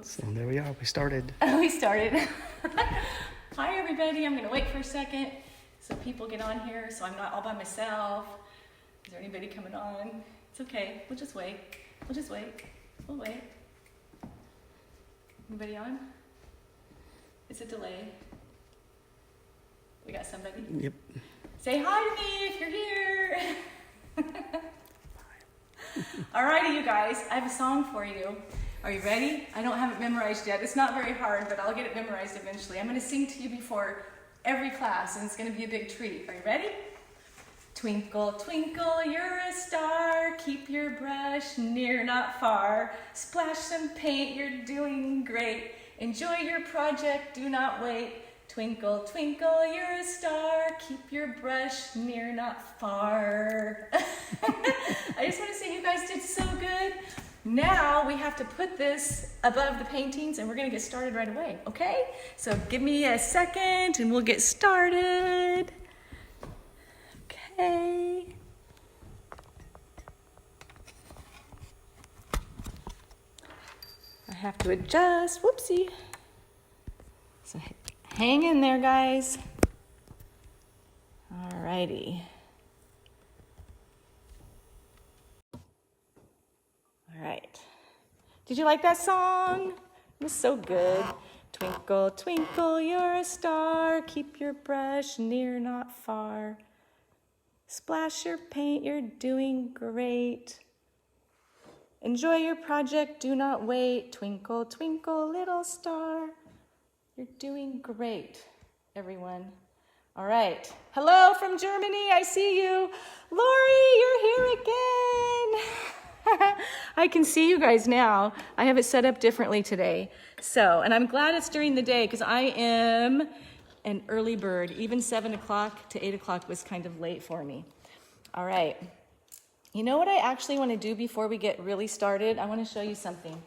So there we are, we started. We started. Hi everybody, I'm gonna wait for a second so people get on here so I'm not all by myself. Is there anybody coming on? It's okay, we'll just wait. We'll wait. Anybody on? It's a delay. We got somebody? Yep. Say hi to me if you're here. Alrighty, you guys, I have a song for you. Are you ready? I don't have it memorized yet. It's not very hard, but I'll get it memorized eventually. I'm going to sing to you before every class, and it's going to be a big treat. Are you ready? Twinkle, twinkle, you're a star. Keep your brush near, not far. Splash some paint, you're doing great. Enjoy your project, do not wait. Twinkle, twinkle, you're a star. Keep your brush near, not far. I just want to say you guys did so good. Now we have to put this above the paintings and we're going to get started right away, okay? So give me a second and we'll get started. Okay. I have to adjust. Whoopsie. So hang in there, guys. All righty. All right. Did you like that song? It was so good. Twinkle, twinkle, you're a star. Keep your brush near, not far. Splash your paint, you're doing great. Enjoy your project, do not wait. Twinkle, twinkle, little star. You're doing great, everyone. All right. Hello from Germany, I see you. Lori, you're here again. I can see you guys now. I have it set up differently today. So, and I'm glad it's during the day because I am an early bird. Even 7 o'clock to 8 o'clock was kind of late for me. All right. You know what I actually want to do before we get really started? I want to show you something.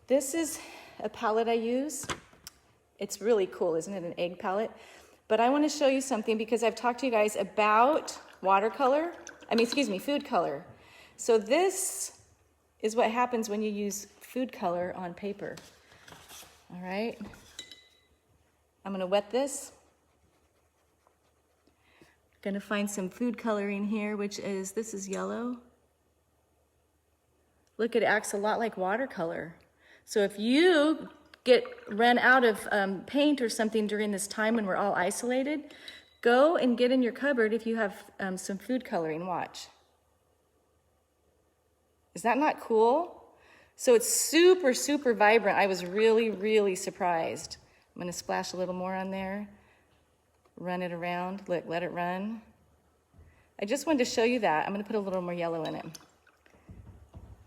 This is a palette I use. It's really cool, isn't it? An egg palette. But I want to show you something because I've talked to you guys about food color. So this is what happens when you use food color on paper. All right. I'm going to wet this. Going to find some food coloring here, this is yellow. Look, it acts a lot like watercolor. So if you run out of paint or something during this time when we're all isolated, go and get in your cupboard if you have some food coloring. Watch. Is that not cool? So it's super, super vibrant. I was really, really surprised. I'm going to splash a little more on there. Run it around. Look, let it run. I just wanted to show you that. I'm going to put a little more yellow in it,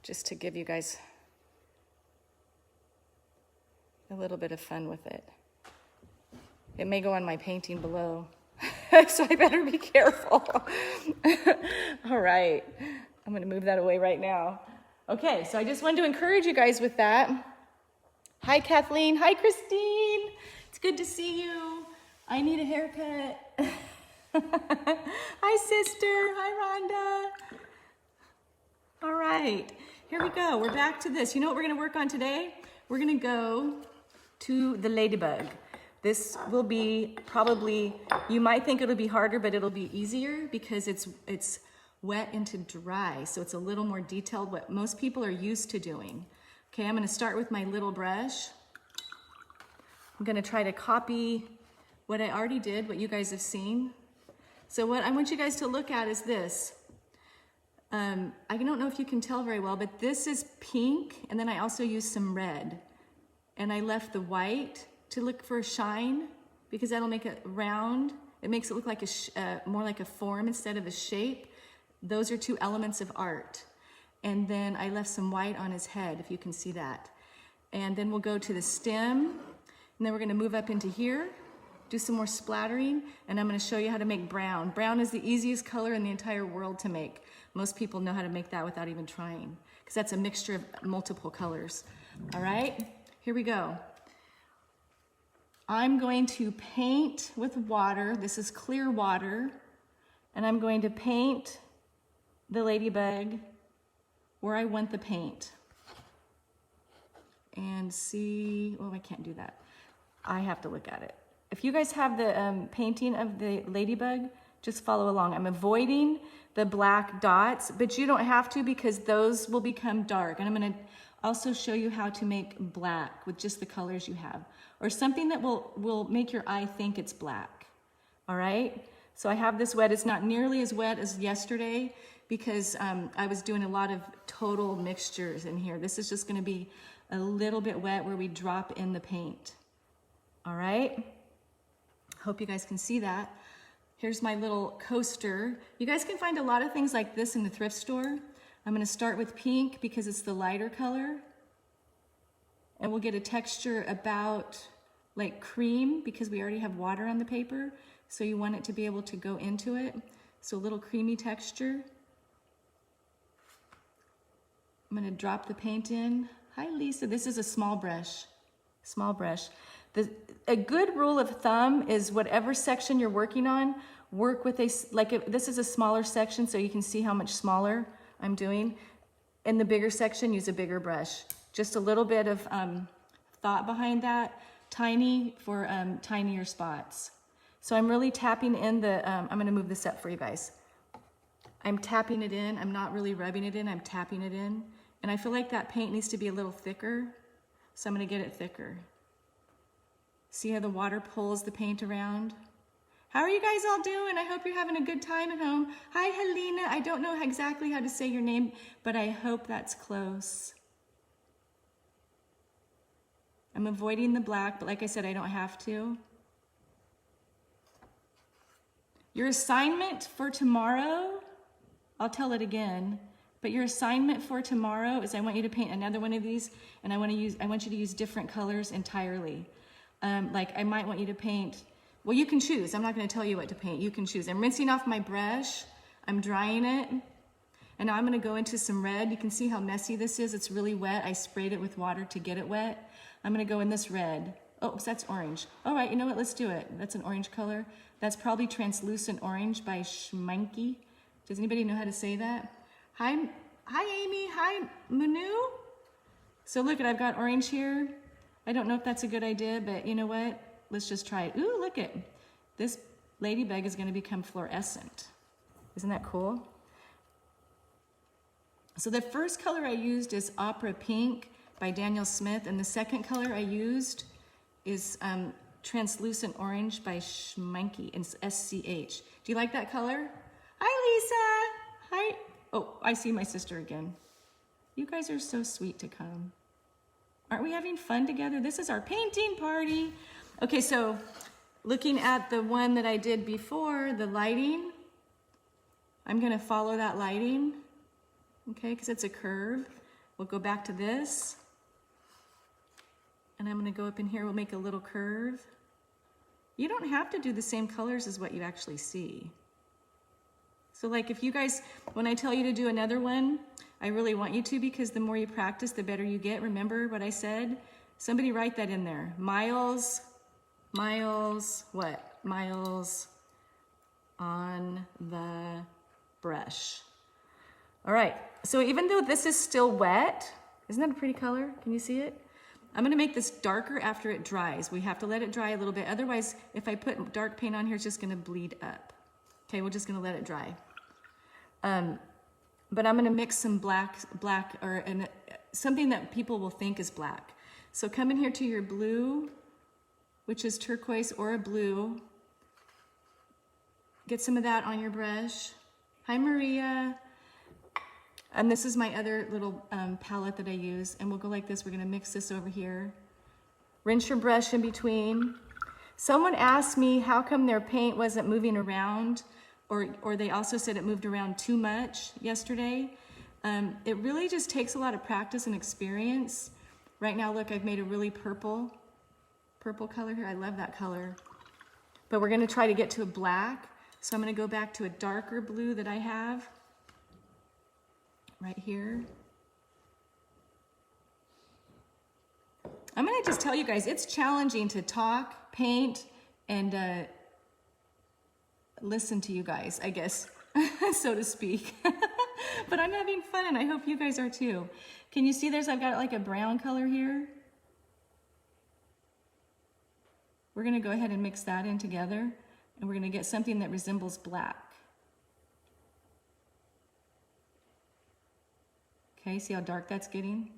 just to give you guys a little bit of fun with it. It may go on my painting below, so I better be careful. All right, I'm going to move that away right now. Okay, so I just wanted to encourage you guys with that. Hi, Kathleen. Hi, Christine. It's good to see you. I need a haircut. Hi, sister. Hi, Rhonda. All right, here we go. We're back to this. You know what we're going to work on today? We're going to go to the ladybug. This will be probably, you might think it'll be harder, but it'll be easier because it's wet into dry. So it's a little more detailed, what most people are used to doing. Okay, I'm going to start with my little brush. I'm going to try to copy what I already did, what you guys have seen. So what I want you guys to look at is this. I don't know if you can tell very well, but this is pink, and then I also used some red. And I left the white to look for a shine, because that'll make it round. It makes it look like more like a form instead of a shape. Those are two elements of art. And then I left some white on his head, if you can see that. And then we'll go to the stem, and then we're gonna move up into here, do some more splattering, and I'm gonna show you how to make brown. Brown is the easiest color in the entire world to make. Most people know how to make that without even trying, because that's a mixture of multiple colors. All right, here we go. I'm going to paint with water. This is clear water, and I'm going to paint the ladybug where I want the paint. and see, oh, I can't do that. I have to look at it. If you guys have the painting of the ladybug, just follow along. I'm avoiding the black dots, but you don't have to because those will become dark. And I'm gonna also show you how to make black with just the colors you have, or something that will make your eye think it's black, all right? So I have this wet. It's not nearly as wet as yesterday because I was doing a lot of total mixtures in here. This is just gonna be a little bit wet where we drop in the paint, all right? Hope you guys can see that. Here's my little coaster. You guys can find a lot of things like this in the thrift store. I'm gonna start with pink because it's the lighter color. And we'll get a texture about like cream because we already have water on the paper. So you want it to be able to go into it. So a little creamy texture. I'm gonna drop the paint in. Hi, Lisa. This is a small brush. Small brush. A good rule of thumb is whatever section you're working on, work with this is a smaller section so you can see how much smaller I'm doing. In the bigger section, use a bigger brush. Just a little bit of thought behind that. Tiny for tinier spots. So I'm really tapping in the, I'm gonna move this up for you guys. I'm tapping it in. I'm not really rubbing it in, I'm tapping it in. And I feel like that paint needs to be a little thicker. So I'm gonna get it thicker. See how the water pulls the paint around? How are you guys all doing? I hope you're having a good time at home. Hi, Helena. I don't know exactly how to say your name, but I hope that's close. I'm avoiding the black, but like I said, I don't have to. Your assignment for tomorrow, I'll tell it again, but your assignment for tomorrow is I want you to paint another one of these, and I want you to use different colors entirely. Like I might want you to paint, well, you can choose. I'm not gonna tell you what to paint, you can choose. I'm rinsing off my brush, I'm drying it, and now I'm gonna go into some red. You can see how messy this is, it's really wet. I sprayed it with water to get it wet. I'm gonna go in this red. Oh, so that's orange. All right, you know what, let's do it. That's an orange color. That's probably translucent orange by Schmanky. Does anybody know how to say that? Hi Amy, hi Manu. So look, I've got orange here. I don't know if that's a good idea, but you know what? Let's just try it. Ooh, look it. This ladybug is gonna become fluorescent. Isn't that cool? So the first color I used is Opera Pink by Daniel Smith, and the second color I used is Translucent Orange by Schmanky, and it's SCH. Do you like that color? Hi, Lisa. Hi. Oh, I see my sister again. You guys are so sweet to come. Aren't we having fun together? This is our painting party. Okay, so looking at the one that I did before, the lighting, I'm gonna follow that lighting, okay, because it's a curve. We'll go back to this, and I'm gonna go up in here, we'll make a little curve. You don't have to do the same colors as what you actually see. So like if you guys, when I tell you to do another one, I really want you to, because the more you practice, the better you get. Remember what I said? Somebody write that in there. Miles what? Miles on the brush. All right, so even though this is still wet, isn't that a pretty color? Can you see it? I'm gonna make this darker after it dries. We have to let it dry a little bit. Otherwise, if I put dark paint on here, it's just gonna bleed up. Okay, we're just gonna let it dry. But I'm gonna mix some black or something that people will think is black. So come in here to your blue, which is turquoise or a blue. Get some of that on your brush. Hi, Maria. And this is my other little palette that I use, and we'll go like this. We're gonna mix this over here. Rinse your brush in between. Someone asked me how come their paint wasn't moving around, or they also said it moved around too much yesterday. It really just takes a lot of practice and experience. Right now, look, I've made a really purple color here. I love that color. But we're gonna try to get to a black. So I'm gonna go back to a darker blue that I have right here. I'm gonna just tell you guys, it's challenging to talk, paint, and listen to you guys, I guess, so to speak. But I'm having fun, and I hope you guys are too. Can you see I've got like a brown color here? we're gonna go ahead and mix that in together, and we're gonna get something that resembles black. Okay, see how dark that's getting?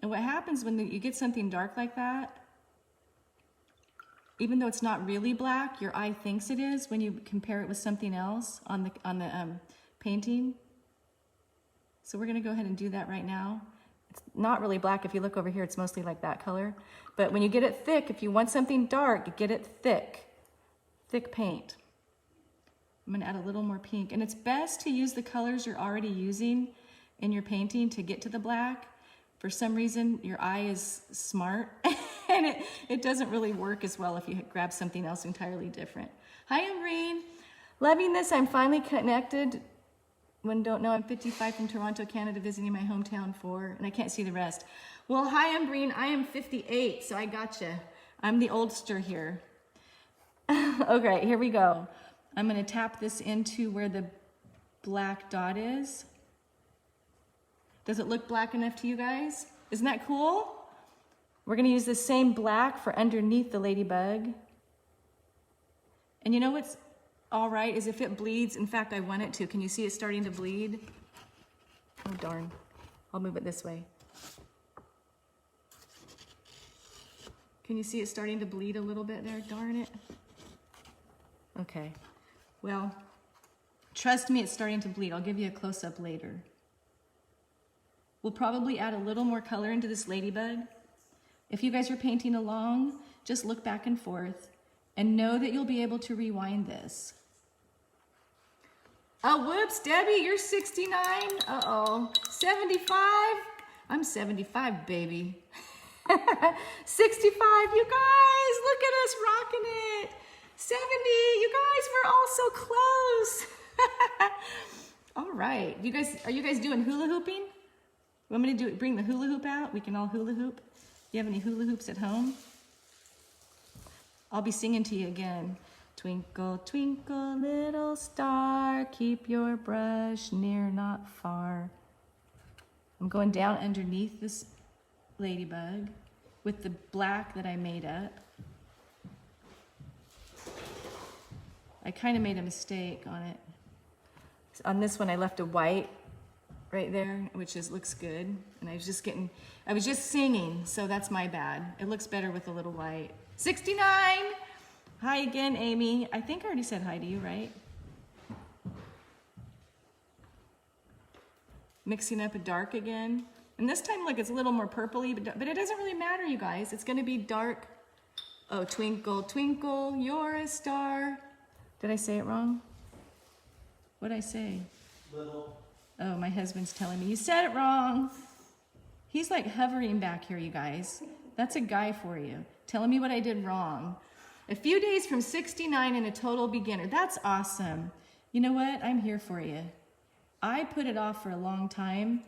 And what happens when you get something dark like that, even though it's not really black, your eye thinks it is when you compare it with something else on the painting. So we're gonna go ahead and do that right now. It's not really black. If you look over here, it's mostly like that color. But when you get it thick, if you want something dark, get it thick. Thick paint. I'm gonna add a little more pink. And it's best to use the colors you're already using in your painting to get to the black. For some reason, your eye is smart and it doesn't really work as well if you grab something else entirely different. Hi, Amreen. Loving this. I'm finally connected. When don't know, I'm 55 from Toronto, Canada, visiting my hometown and I can't see the rest. Well, hi, Amreen. I am 58, so I gotcha. I'm the oldster here. Okay, here we go. I'm gonna tap this into where the black dot is. Does it look black enough to you guys? Isn't that cool? We're gonna use the same black for underneath the ladybug. And you know what's all right is if it bleeds. In fact, I want it to. Can you see it starting to bleed? Oh, darn. I'll move it this way. Can you see it starting to bleed a little bit there? Darn it. Okay. Well, trust me, it's starting to bleed. I'll give you a close-up later. We'll probably add a little more color into this ladybug. If you guys are painting along, just look back and forth and know that you'll be able to rewind this. Oh, whoops, Debbie, you're 69. Uh-oh. 75? I'm 75, baby. 65, you guys, look at us rocking it. 70, you guys, we're all so close. All right, are you guys doing hula hooping? Want me to bring the hula hoop out? We can all hula hoop. You have any hula hoops at home? I'll be singing to you again. Twinkle, twinkle, little star, keep your brush near, not far. I'm going down underneath this ladybug with the black that I made up. I kind of made a mistake on it. On this one, I left a white right there, which looks good. And I was just singing, so that's my bad. It looks better with a little white. 69! Hi again, Amy. I think I already said hi to you, right? Mixing up a dark again. And this time, look, it's a little more purpley, but it doesn't really matter, you guys. It's gonna be dark. Oh, twinkle, twinkle, you're a star. Did I say it wrong? What did I say? Little. Oh, my husband's telling me, you said it wrong. He's like hovering back here, you guys. That's a guy for you, telling me what I did wrong. A few days from 69 and a total beginner. That's awesome. You know what? I'm here for you. I put it off for a long time.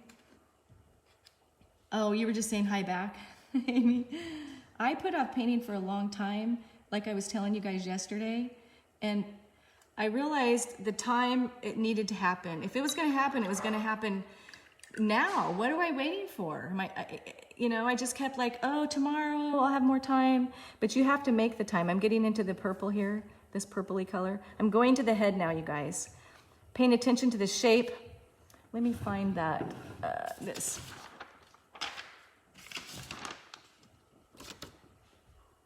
Oh, you were just saying hi back, Amy. I put off painting for a long time, like I was telling you guys yesterday, and I realized the time it needed to happen. If it was gonna happen, it was gonna happen now. What am I waiting for? I just kept like, oh, tomorrow I'll have more time. But you have to make the time. I'm getting into the purple here, this purpley color. I'm going to the head now, you guys. Paying attention to the shape. Let me find that, this.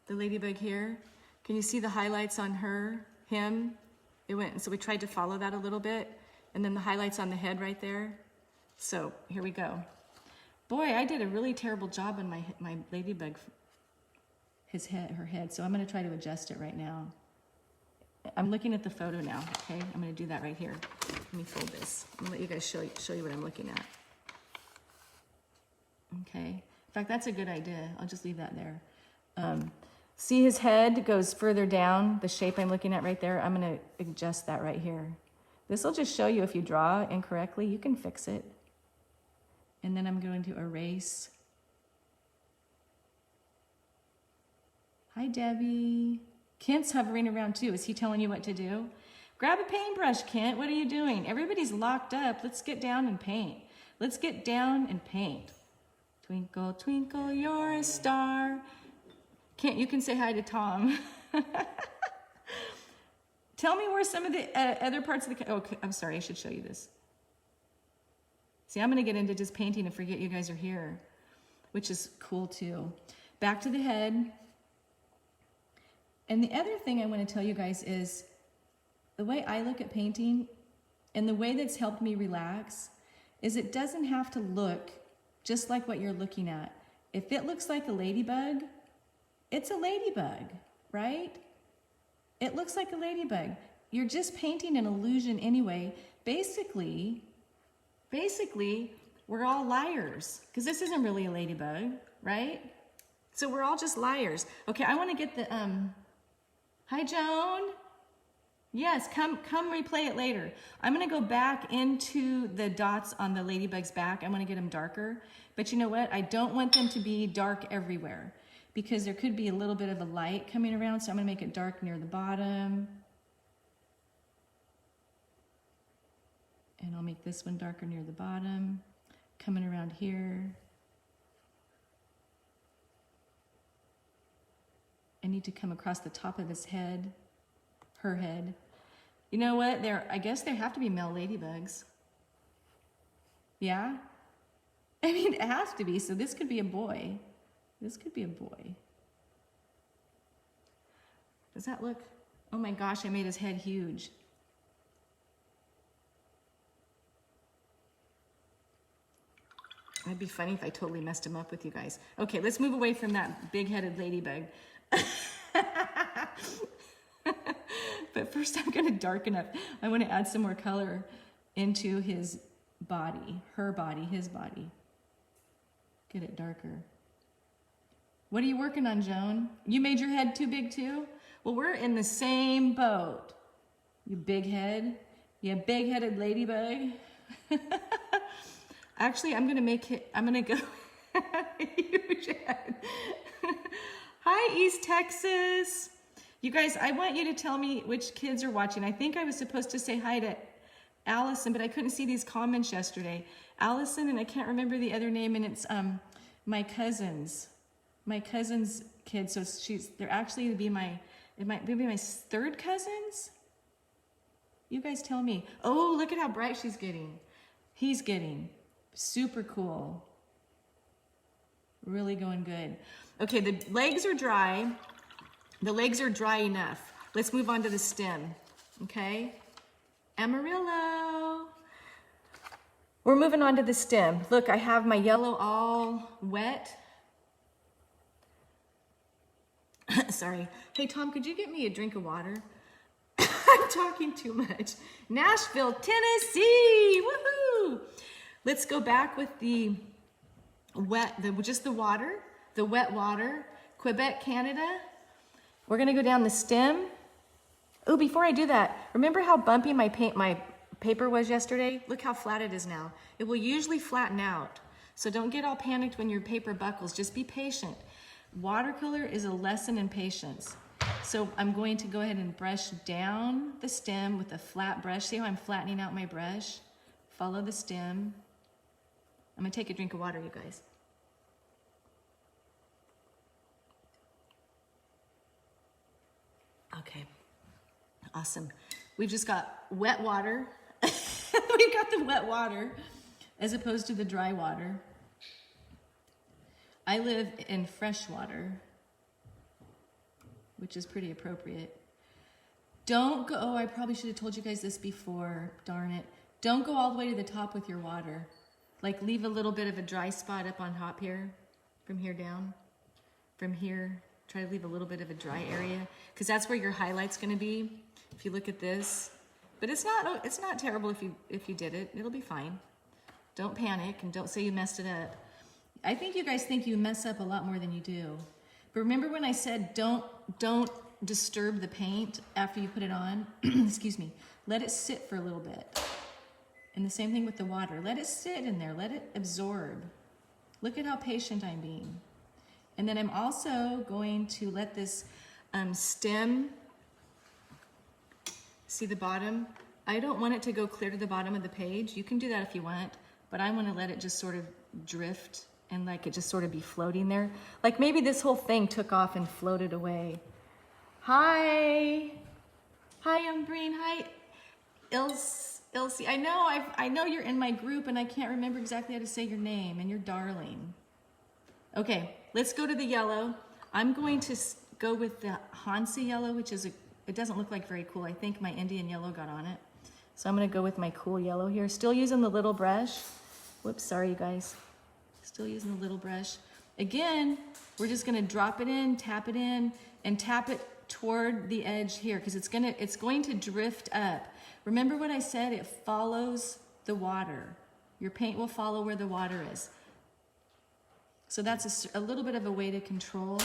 The ladybug here. Can you see the highlights on him? It went, so we tried to follow that a little bit. And then the highlights on the head right there. So here we go. Boy, I did a really terrible job on my ladybug, her head. So I'm gonna try to adjust it right now. I'm looking at the photo now, okay? I'm gonna do that right here. Let me fold this. I'm gonna let you guys show you what I'm looking at. Okay, in fact, that's a good idea. I'll just leave that there. See his head goes further down, the shape I'm looking at right there. I'm gonna adjust that right here. This will just show you if you draw incorrectly, you can fix it. And then I'm going to erase. Hi, Debbie. Kent's hovering around too. Is he telling you what to do? Grab a paintbrush, Kent. What are you doing? Everybody's locked up. Let's get down and paint. Let's get down and paint. Twinkle, twinkle, you're a star. You can say hi to Tom. Tell me where some of the other parts of the, oh, I'm sorry, I should show you this. See, I'm gonna get into just painting and forget you guys are here, which is cool too. Back to the head. And the other thing I wanna tell you guys is the way I look at painting and the way that's helped me relax is it doesn't have to look just like what you're looking at. If it looks like a ladybug, it's a ladybug, right? It looks like a ladybug. You're just painting an illusion anyway. Basically, we're all liars because this isn't really a ladybug, right? So we're all just liars. Okay, I want to get the, hi Joan. Yes, come replay it later. I'm gonna go back into the dots on the ladybug's back. I'm gonna get them darker, but you know what? I don't want them to be dark everywhere because there could be a little bit of a light coming around, so I'm gonna make it dark near the bottom. And I'll make this one darker near the bottom, coming around here. I need to come across the top of his head, her head. You know what? I guess there have to be male ladybugs. Yeah? I mean, it has to be, so this could be a boy. This could be a boy. Does that look? Oh my gosh, I made his head huge. It'd be funny if I totally messed him up with you guys. Okay, let's move away from that big-headed ladybug. But first I'm gonna darken up. I wanna add some more color into his body, her body, his body. Get it darker. What are you working on, Joan? You made your head too big too? Well, we're in the same boat. You big head, you big-headed ladybug. Actually, I'm gonna go huge head. Hi, East Texas. You guys, I want you to tell me which kids are watching. I think I was supposed to say hi to Allison, but I couldn't see these comments yesterday. Allison, and I can't remember the other name, and it's my cousin's kids. So they're actually it might be my third cousins. You guys tell me. Oh, look at how bright she's getting. He's getting super cool. Really going good. Okay, the legs are dry. The legs are dry enough. Let's move on to the stem, okay? Amarillo. We're moving on to the stem. Look, I have my yellow all wet. Sorry. Hey, Tom, could you get me a drink of water? I'm talking too much. Nashville, Tennessee, woohoo! Let's go back with the just the water, the wet water. Quebec, Canada. We're gonna go down the stem. Oh, before I do that, remember how bumpy my paper was yesterday? Look how flat it is now. It will usually flatten out. So don't get all panicked when your paper buckles. Just be patient. Watercolor is a lesson in patience. So I'm going to go ahead and brush down the stem with a flat brush. See how I'm flattening out my brush? Follow the stem. I'm gonna take a drink of water, you guys. Okay, awesome. We've just got wet water. We've got the wet water as opposed to the dry water. I live in fresh water, which is pretty appropriate. Don't go, oh, I probably should have told you guys this before, darn it. Don't go all the way to the top with your water. Like leave a little bit of a dry spot up on top here, from here down, from here. Try to leave a little bit of a dry area because that's where your highlight's gonna be. If you look at this, but it's not terrible if you did it. It'll be fine. Don't panic and don't say you messed it up. I think you guys think you mess up a lot more than you do. But remember when I said don't disturb the paint after you put it on? Excuse me. Let it sit for a little bit. And the same thing with the water. Let it sit in there. Let it absorb. Look at how patient I'm being. And then I'm also going to let this stem, see the bottom? I don't want it to go clear to the bottom of the page. You can do that if you want, but I want to let it just sort of drift and like it just sort of be floating there. Like maybe this whole thing took off and floated away. Hi. Hi, Umbreen. Hi, Ilse. I know you're in my group and I can't remember exactly how to say your name, and you're darling. Okay, let's go to the yellow. I'm going to go with the Hansa yellow, which is it doesn't look like very cool. I think my Indian yellow got on it. So I'm gonna go with my cool yellow here. Still using the little brush. Whoops, sorry you guys. Still using the little brush. Again, we're just gonna drop it in, and tap it toward the edge here, because it's going to drift up. Remember what I said, it follows the water. Your paint will follow where the water is. So that's a little bit of a way to control.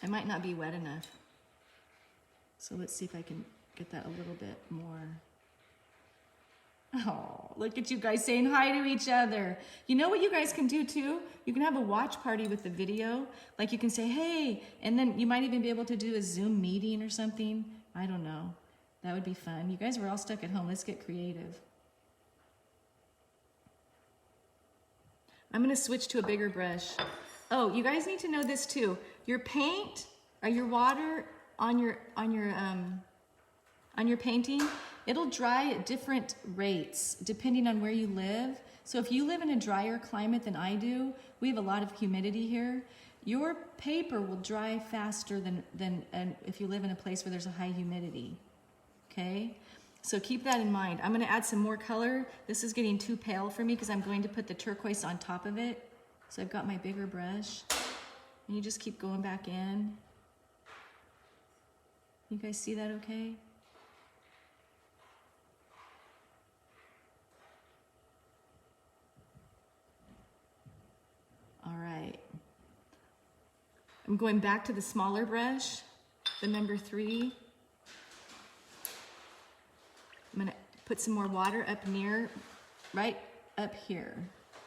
I might not be wet enough. So let's see if I can get that a little bit more. Oh, look at you guys saying hi to each other. You know what you guys can do too? You can have a watch party with the video. Like you can say, hey, and then you might even be able to do a Zoom meeting or something. I don't know. That would be fun. You guys were all stuck at home. Let's get creative. I'm gonna switch to a bigger brush. Oh, you guys need to know this too. Your paint or your water on your painting, it'll dry at different rates depending on where you live. So if you live in a drier climate than I do, we have a lot of humidity here. Your paper will dry faster than if you live in a place where there's a high humidity. Okay? So keep that in mind. I'm gonna add some more color. This is getting too pale for me because I'm going to put the turquoise on top of it. So I've got my bigger brush. And you just keep going back in. You guys see that okay? All right. I'm going back to the smaller brush, the number 3. I'm gonna put some more water up near, right up here.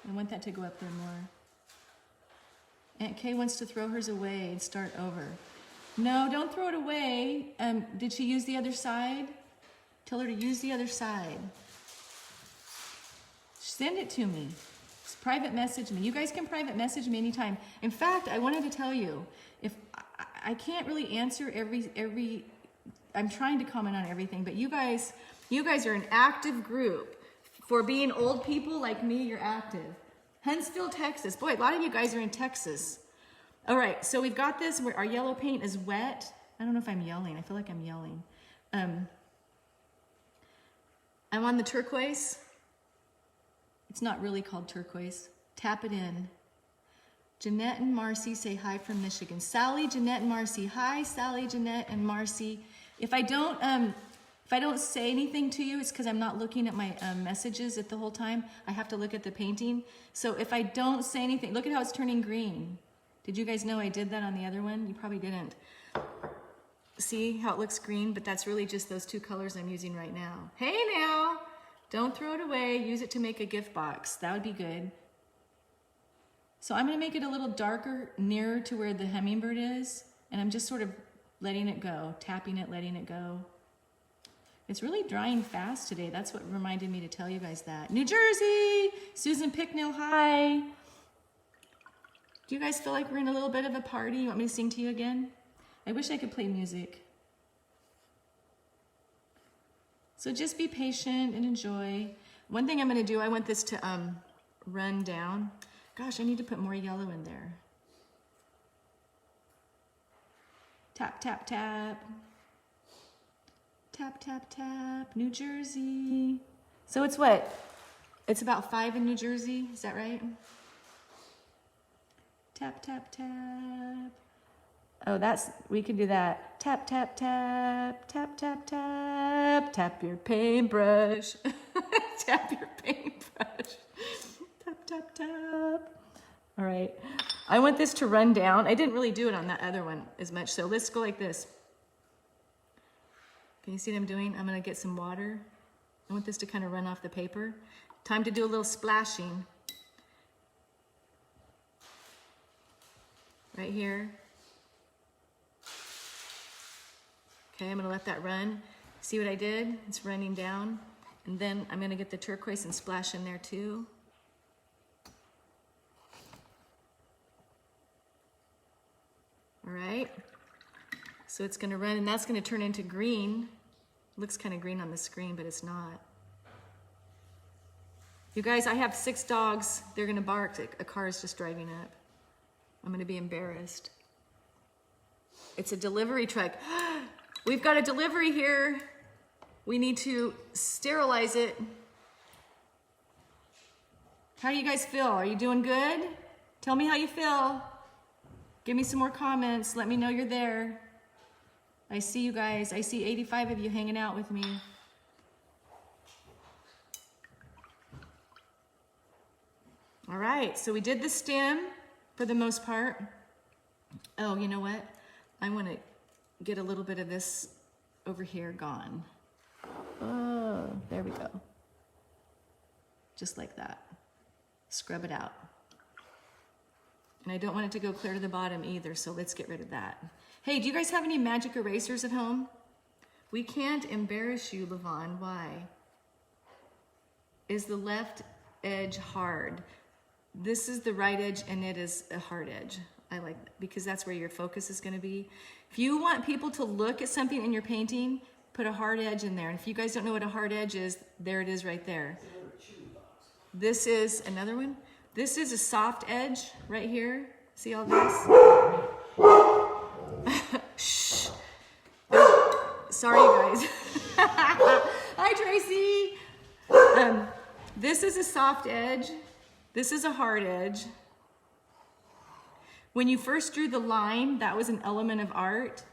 I want that to go up there more. Aunt Kay wants to throw hers away and start over. No, don't throw it away. Did she use the other side? Tell her to use the other side. Send it to me. Just private message me. You guys can private message me anytime. In fact, I wanted to tell you, if I can't really answer every, I'm trying to comment on everything, but you guys are an active group. For being old people like me, you're active. Huntsville, Texas. Boy, a lot of you guys are in Texas. All right, so we've got this where our yellow paint is wet. I don't know if I'm yelling. I feel like I'm yelling. I'm on the turquoise. It's not really called turquoise. Tap it in. Jeanette and Marcy say hi from Michigan. Sally, Jeanette, and Marcy. Hi, Sally, Jeanette, and Marcy. If I don't say anything to you, it's because I'm not looking at my messages at the whole time. I have to look at the painting. So if I don't say anything, look at how it's turning green. Did you guys know I did that on the other one? You probably didn't. See how it looks green, but that's really just those 2 colors I'm using right now. Hey now, don't throw it away. Use it to make a gift box. That would be good. So I'm gonna make it a little darker, nearer to where the hummingbird is, and I'm just sort of letting it go, tapping it, letting it go. It's really drying fast today. That's what reminded me to tell you guys that. New Jersey, Susan Picknell, hi. Do you guys feel like we're in a little bit of a party? You want me to sing to you again? I wish I could play music. So just be patient and enjoy. One thing I'm gonna do, I want this to run down. Gosh, I need to put more yellow in there. Tap, tap, tap. Tap, tap, tap, New Jersey. So it's what? It's about 5 in New Jersey, is that right? Tap, tap, tap. Oh, we can do that. Tap, tap, tap, tap, tap, tap, tap your paintbrush. Tap your paintbrush. Tap, tap, tap. All right, I want this to run down. I didn't really do it on that other one as much, so let's go like this. Can you see what I'm doing? I'm gonna get some water. I want this to kind of run off the paper. Time to do a little splashing. Right here. Okay, I'm gonna let that run. See what I did? It's running down. And then I'm gonna get the turquoise and splash in there too. All right. So it's gonna run, and that's gonna turn into green. Looks kind of green on the screen, but it's not. You guys, I have 6 dogs. They're gonna bark. A car is just driving up. I'm gonna be embarrassed. It's a delivery truck. We've got a delivery here. We need to sterilize it. How do you guys feel? Are you doing good? Tell me how you feel. Give me some more comments. Let me know you're there. I see you guys. I see 85 of you hanging out with me. All right, so we did the stem for the most part. Oh, you know what? I want to get a little bit of this over here gone. Oh, there we go. Just like that. Scrub it out. And I don't want it to go clear to the bottom either, so let's get rid of that. Hey, do you guys have any magic erasers at home? We can't embarrass you, Levon. Why? Is the left edge hard? This is the right edge, and it is a hard edge. I like that because that's where your focus is going to be. If you want people to look at something in your painting, put a hard edge in there. And if you guys don't know what a hard edge is, there it is right there. This is another one. This is a soft edge right here. See all this? Shh. Sorry, you guys. Hi, Tracy. This is a soft edge. This is a hard edge. When you first drew the line, that was an element of art.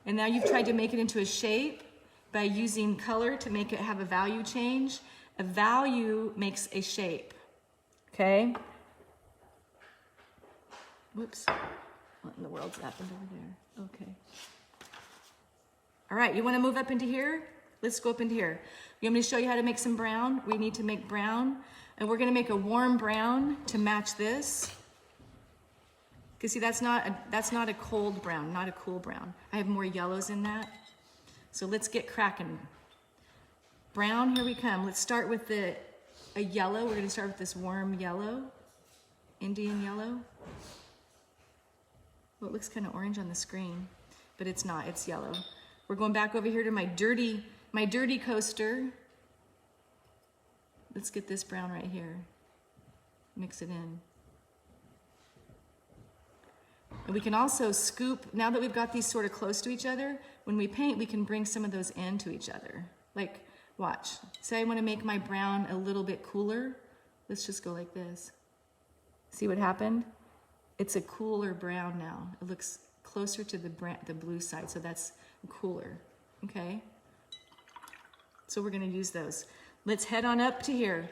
And now you've tried to make it into a shape by using color to make it have a value change. A value makes a shape, okay? Whoops, what in the world's happened over there? Okay. All right, you wanna move up into here? Let's go up into here. You want me to show you how to make some brown? We need to make brown, and we're gonna make a warm brown to match this. Because see, that's not a cold brown, not a cool brown. I have more yellows in that. So let's get cracking. Brown, here we come. Let's start with a yellow. We're gonna start with this warm yellow, Indian yellow. Well, it looks kind of orange on the screen, but it's not, it's yellow. We're going back over here to my dirty coaster. Let's get this brown right here. Mix it in. And we can also scoop, now that we've got these sort of close to each other, when we paint, we can bring some of those into each other. Like, watch. Say I want to make my brown a little bit cooler. Let's just go like this. See what happened? It's a cooler brown now. It looks closer to the blue side, so that's cooler, okay? So we're gonna use those. Let's head on up to here.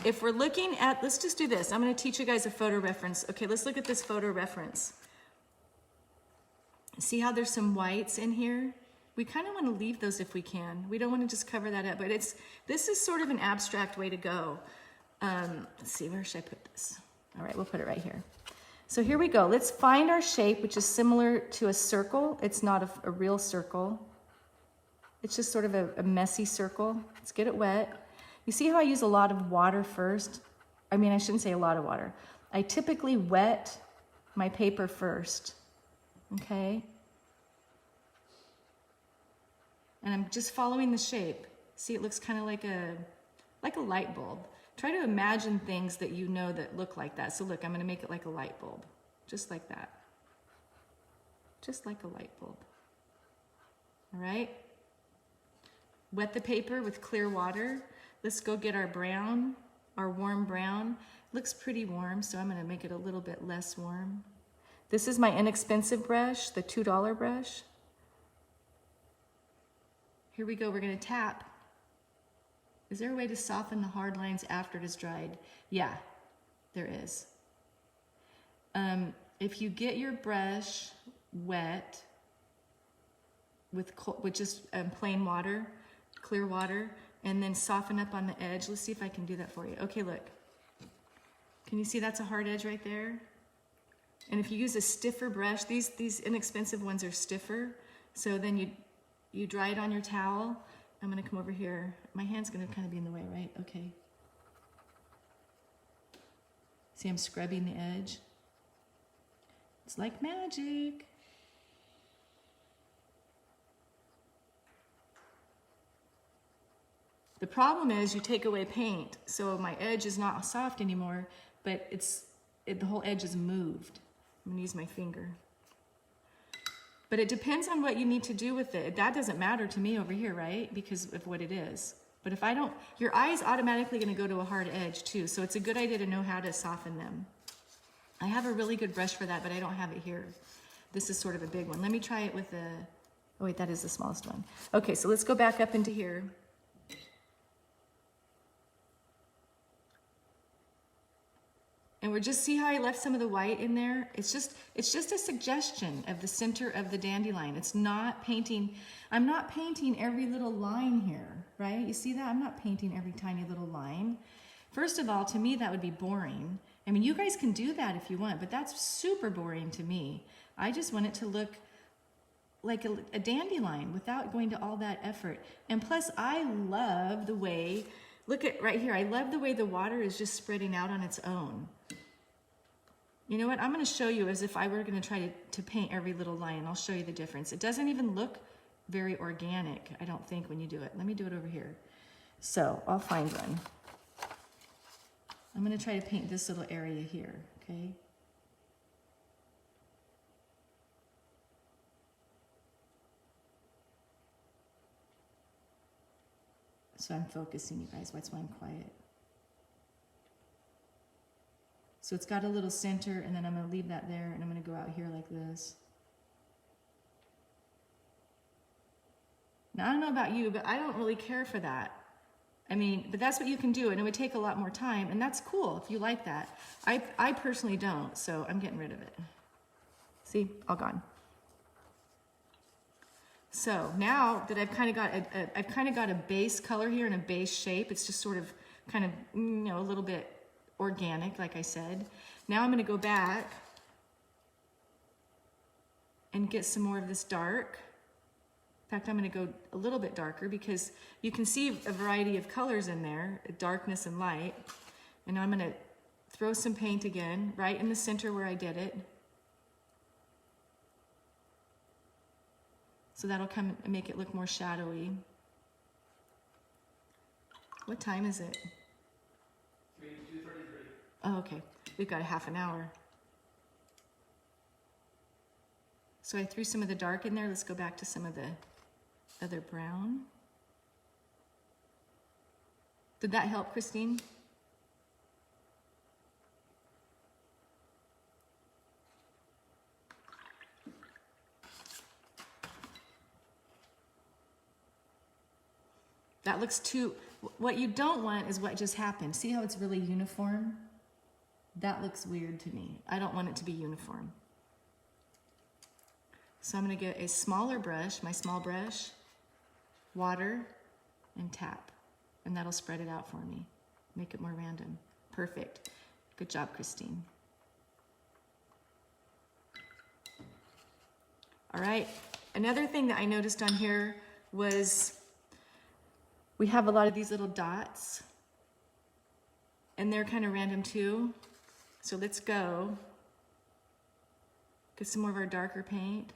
If we're looking at, let's just do this. I'm gonna teach you guys a photo reference. Okay, let's look at this photo reference. See how there's some whites in here? We kind of want to leave those if we can. We don't want to just cover that up, but this is sort of an abstract way to go. Let's see, where should I put this? All right, we'll put it right here. So here we go. Let's find our shape, which is similar to a circle. It's not a real circle. It's just sort of a messy circle. Let's get it wet. You see how I use a lot of water first? I mean, I shouldn't say a lot of water. I typically wet my paper first, okay? And I'm just following the shape. See, it looks kind of like a light bulb. Try to imagine things that you know that look like that. So look, I'm gonna make it like a light bulb, just like that. Just like a light bulb. All right? Wet the paper with clear water. Let's go get our brown, our warm brown. Looks pretty warm, so I'm gonna make it a little bit less warm. This is my inexpensive brush, the $2 brush. Here we go, we're gonna tap. Is there a way to soften the hard lines after it is dried? Yeah, there is. If you get your brush wet with just plain water, clear water, and then soften up on the edge. Let's see if I can do that for you. Okay, look. Can you see that's a hard edge right there? And if you use a stiffer brush, these inexpensive ones are stiffer, so then you dry it on your towel, I'm gonna come over here. My hand's gonna kind of be in the way, right? Okay. See, I'm scrubbing the edge. It's like magic. The problem is you take away paint, so my edge is not soft anymore, but the whole edge is moved. I'm gonna use my finger. But it depends on what you need to do with it. That doesn't matter to me over here, right? Because of what it is. But if I don't, your eye is automatically gonna go to a hard edge too, so it's a good idea to know how to soften them. I have a really good brush for that, but I don't have it here. This is sort of a big one. Let me try it with the, oh wait, that is the smallest one. Okay, so let's go back up into here. And we're just, see how I left some of the white in there? It's just a suggestion of the center of the dandelion. It's not painting, I'm not painting every little line here, right? You see that? I'm not painting every tiny little line. First of all, to me, that would be boring. I mean, you guys can do that if you want, but that's super boring to me. I just want it to look like a dandelion without going to all that effort. And plus, I love the way, look at right here, I love the way the water is just spreading out on its own. You know what, I'm gonna show you as if I were gonna try to paint every little line. I'll show you the difference. It doesn't even look very organic, I don't think, when you do it. Let me do it over here. So, I'll find one. I'm gonna try to paint this little area here, okay? So I'm focusing, you guys, that's why I'm quiet. So it's got a little center, and then I'm gonna leave that there, and I'm gonna go out here like this. Now, I don't know about you, but I don't really care for that. I mean, but that's what you can do, and it would take a lot more time, and that's cool if you like that. I personally don't, so I'm getting rid of it. See, all gone. So now that I've kind of got a base color here and a base shape, it's just sort of kind of, you know, a little bit organic, like I said. Now I'm going to go back and get some more of this dark. In fact, I'm going to go a little bit darker because you can see a variety of colors in there, darkness and light. And I'm going to throw some paint again, right in the center where I did it. So that'll come and make it look more shadowy. What time is it? 2:33. Oh, okay. We've got a half an hour. So I threw some of the dark in there. Let's go back to some of the other brown. Did that help, Christine? That looks too, what you don't want is what just happened. See how it's really uniform? That looks weird to me. I don't want it to be uniform. So I'm gonna get a smaller brush, my small brush, water, and tap. And that'll spread it out for me. Make it more random. Perfect. Good job, Christine. All right, another thing that I noticed on here was we have a lot of these little dots, and they're kind of random too. So let's go get some more of our darker paint.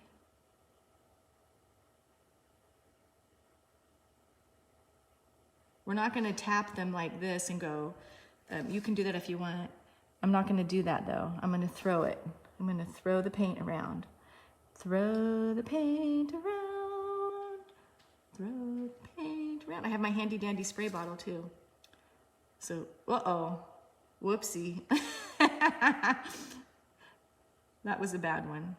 We're not going to tap them like this and go, you can do that if you want. I'm not going to do that though. I'm going to throw it. I'm going to throw the paint around. Throw the paint around. Throw the paint around. I have my handy dandy spray bottle too. So, uh-oh, whoopsie. That was a bad one.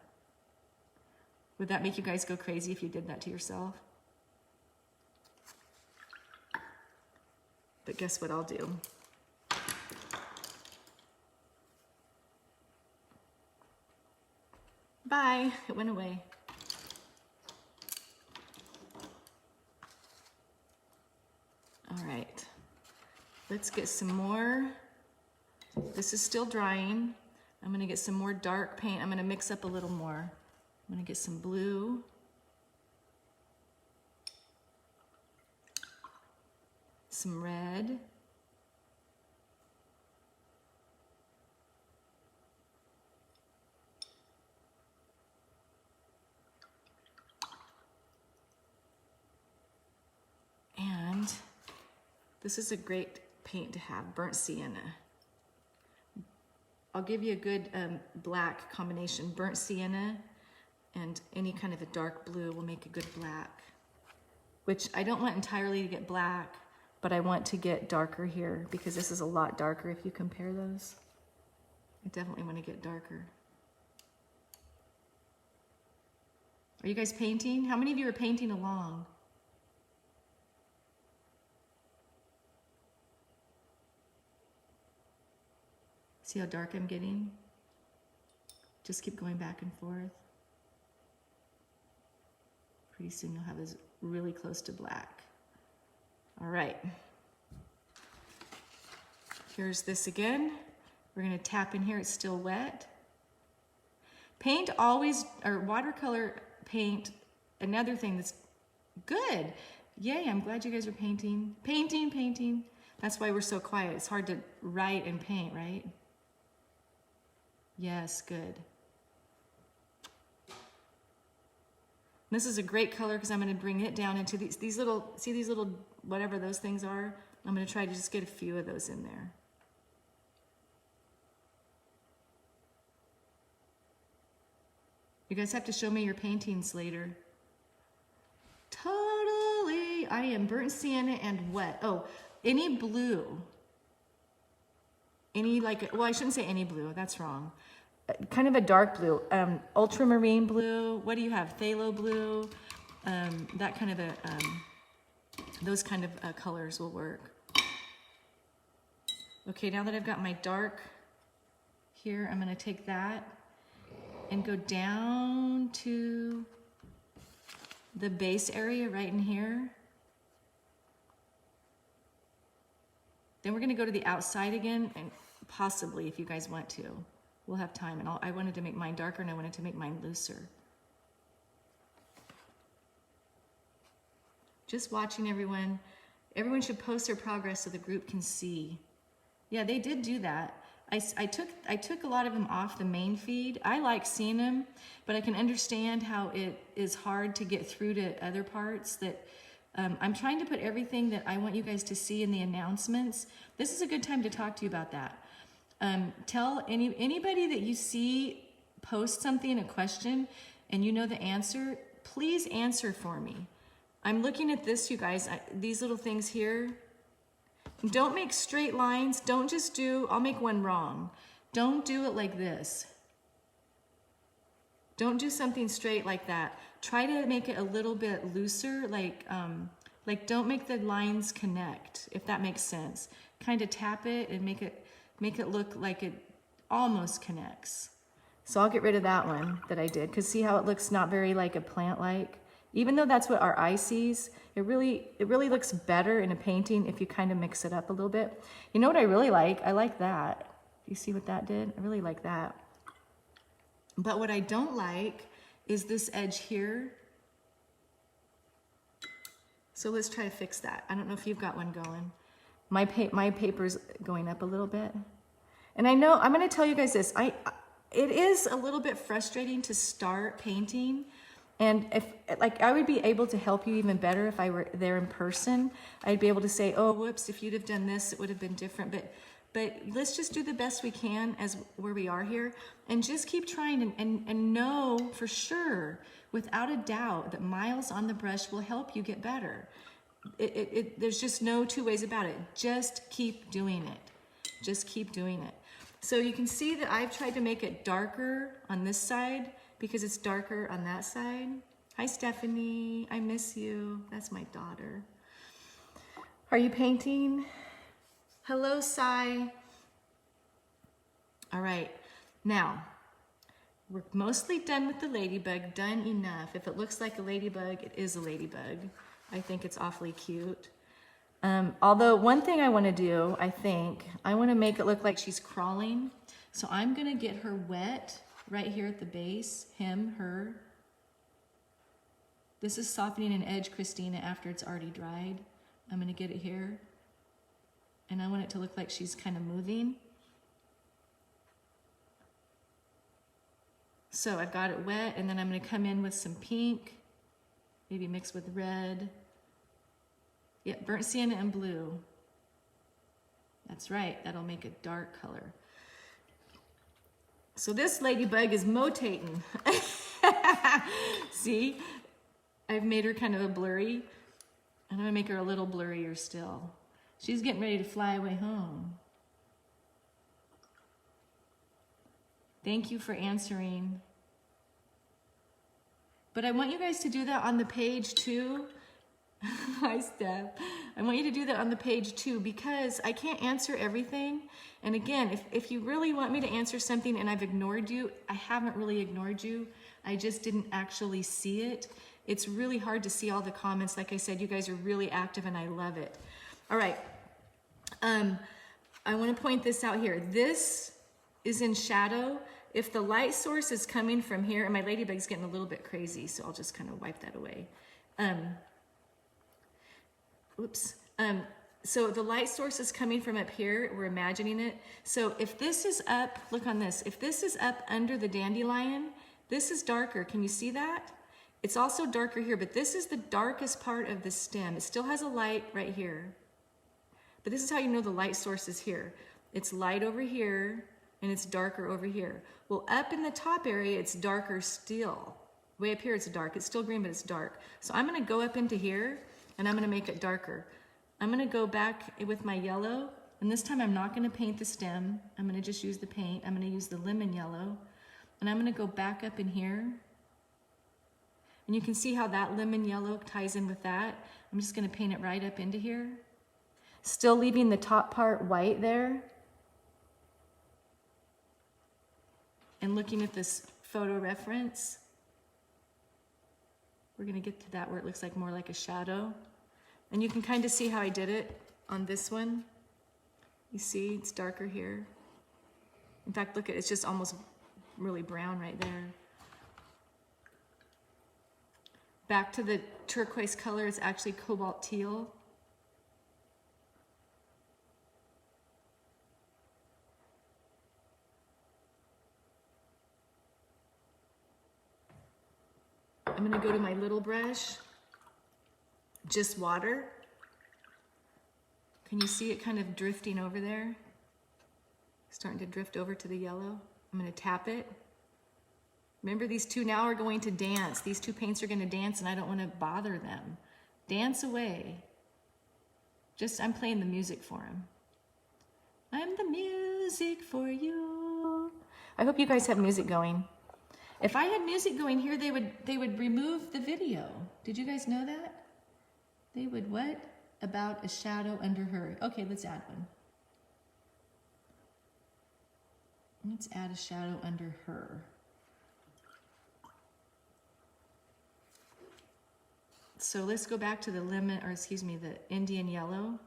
Would that make you guys go crazy if you did that to yourself? But guess what I'll do? Bye, it went away. All right, let's get some more. This is still drying. I'm gonna get some more dark paint. I'm gonna mix up a little more. I'm gonna get some blue. some red. And this is a great paint to have, burnt sienna. I'll give you a good black combination. Burnt sienna and any kind of a dark blue will make a good black, which I don't want entirely to get black, but I want to get darker here because this is a lot darker if you compare those. I definitely want to get darker. Are you guys painting? How many of you are painting along? See how dark I'm getting? Just keep going back and forth. Pretty soon you'll have this really close to black. All right. Here's this again. We're gonna tap in here, it's still wet. Paint always, or watercolor paint, another thing that's good. Yay, I'm glad you guys are painting. Painting. That's why we're so quiet. It's hard to write and paint, right? Yes, good. This is a great color because I'm going to bring it down into these little, see these little, whatever those things are? I'm going to try to just get a few of those in there. You guys have to show me your paintings later. Totally. I am burnt sienna and wet. Oh, any blue. Any like, well, I shouldn't say any blue. That's wrong. Kind of a dark blue, ultramarine blue. What do you have? Phthalo blue. That kind of a, those kind of colors will work. Okay, now that I've got my dark here, I'm gonna take that and go down to the base area right in here. Then we're gonna go to the outside again, and possibly if you guys want to. We'll have time, and I wanted to make mine darker and I wanted to make mine looser. Just watching everyone. Everyone should post their progress so the group can see. Yeah, they did do that. I took a lot of them off the main feed. I like seeing them, but I can understand how it is hard to get through to other parts that I'm trying to put everything that I want you guys to see in the announcements. This is a good time to talk to you about that. Tell anybody that you see post something, a question, and you know the answer, please answer for me. I'm looking at this, you guys, these little things here. Don't make straight lines. Don't just do, I'll make one wrong. Don't do it like this. Don't do something straight like that. Try to make it a little bit looser, like don't make the lines connect, if that makes sense. Kind of tap it and make it look like it almost connects. So I'll get rid of that one that I did, because see how it looks not very like a plant-like? Even though that's what our eye sees, it really looks better in a painting if you kind of mix it up a little bit. You know what I really like? I like that. You see what that did? I really like that. But what I don't like is this edge here. So let's try to fix that. I don't know if you've got one going. My paper's going up a little bit. And I know, I'm gonna tell you guys this, it is a little bit frustrating to start painting. And if, like, I would be able to help you even better if I were there in person. I'd be able to say, oh, whoops, if you'd have done this, it would have been different. But let's just do the best we can as where we are here, and just keep trying and know for sure, without a doubt, that miles on the brush will help you get better. There's just no two ways about it. Just keep doing it. Just keep doing it. So you can see that I've tried to make it darker on this side because it's darker on that side. Hi, Stephanie. I miss you. That's my daughter. Are you painting? Hello, Sai. All right. Now, we're mostly done with the ladybug. Done enough. If it looks like a ladybug, it is a ladybug. I think it's awfully cute. Although one thing I want to do, I want to make it look like she's crawling. So I'm going to get her wet right here at the base. Him, her. This is softening an edge, Christina, after it's already dried. I'm going to get it here. and I want it to look like she's kind of moving. So I've got it wet, and then I'm going to come in with some pink, maybe mix with red. Yeah, burnt sienna and blue. That's right, that'll make a dark color. So this ladybug is motating. See, I've made her kind of a blurry. I'm gonna make her a little blurrier still. She's getting ready to fly away home. Thank you for answering. But I want you guys to do that on the page too. Hi, Steph. I want you to do that on the page too, because I can't answer everything. And again, if you really want me to answer something and I've ignored you, I haven't really ignored you. I just didn't actually see it. It's really hard to see all the comments. Like I said, you guys are really active and I love it. All right. I want to point this out here. This is in shadow. If the light source is coming from here, and my ladybug's getting a little bit crazy, so I'll just kind of wipe that away. Oops. So the light source is coming from up here. We're imagining it. So if this is up, look on this. If this is up under the dandelion, this is darker. Can you see that? It's also darker here, but this is the darkest part of the stem. It still has a light right here. But this is how you know the light source is here. It's light over here, and it's darker over here. Well, up in the top area, it's darker still. Way up here, it's dark. It's still green, but it's dark. So I'm gonna go up into here, and I'm gonna make it darker. I'm gonna go back with my yellow, and this time I'm not gonna paint the stem. I'm gonna just use the paint. I'm gonna use the lemon yellow, and I'm gonna go back up in here. And you can see how that lemon yellow ties in with that. I'm just gonna paint it right up into here. Still leaving the top part white there. And looking at this photo reference, we're gonna get to that where it looks like more like a shadow. And you can kind of see how I did it on this one. You see, it's darker here. In fact, look at it, it's just almost really brown right there. Back to the turquoise color, it's actually cobalt teal. I'm gonna go to my little brush, just water. Can you see it kind of drifting over there? Starting to drift over to the yellow. I'm gonna tap it. Remember, these two now are going to dance. These two paints are gonna dance and I don't wanna bother them. Dance away. I'm playing the music for them. I'm the music for you. I hope you guys have music going. If I had music going here, they would remove the video. Did you guys know that? They would what? About a shadow under her. Okay, let's add one. Let's add a shadow under her. So let's go back to the the Indian yellow.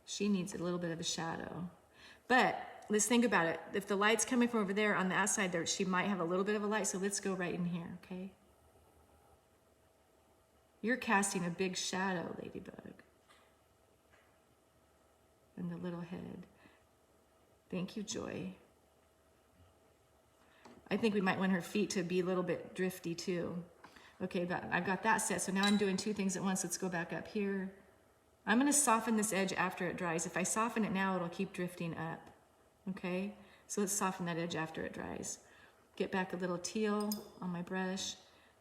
She needs a little bit of a shadow. But let's think about it. If the light's coming from over there on the outside there, she might have a little bit of a light, so let's go right in here, okay? You're casting a big shadow, Ladybug. And the little head. Thank you, Joy. I think we might want her feet to be a little bit drifty too. Okay, but I've got that set, so now I'm doing two things at once. Let's go back up here. I'm gonna soften this edge after it dries. If I soften it now, it'll keep drifting up. Okay, so let's soften that edge after it dries. Get back a little teal on my brush.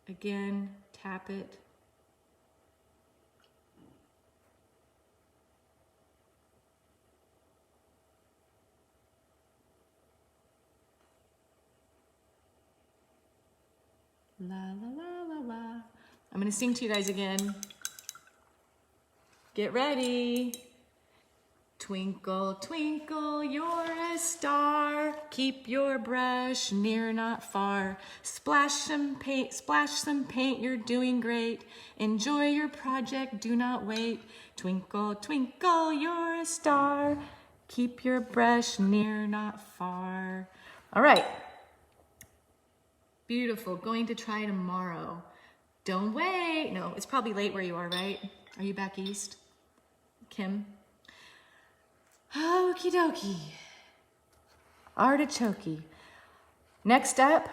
Again, tap it. La la la la la. I'm gonna sing to you guys again. Get ready. Twinkle, twinkle, you're a star. Keep your brush near, not far. Splash some paint, you're doing great. Enjoy your project, do not wait. Twinkle, twinkle, you're a star. Keep your brush near, not far. All right. Beautiful, going to try tomorrow. Don't wait. No, it's probably late where you are, right? Are you back east? Kim. Okie dokie. Artichoke. Next up,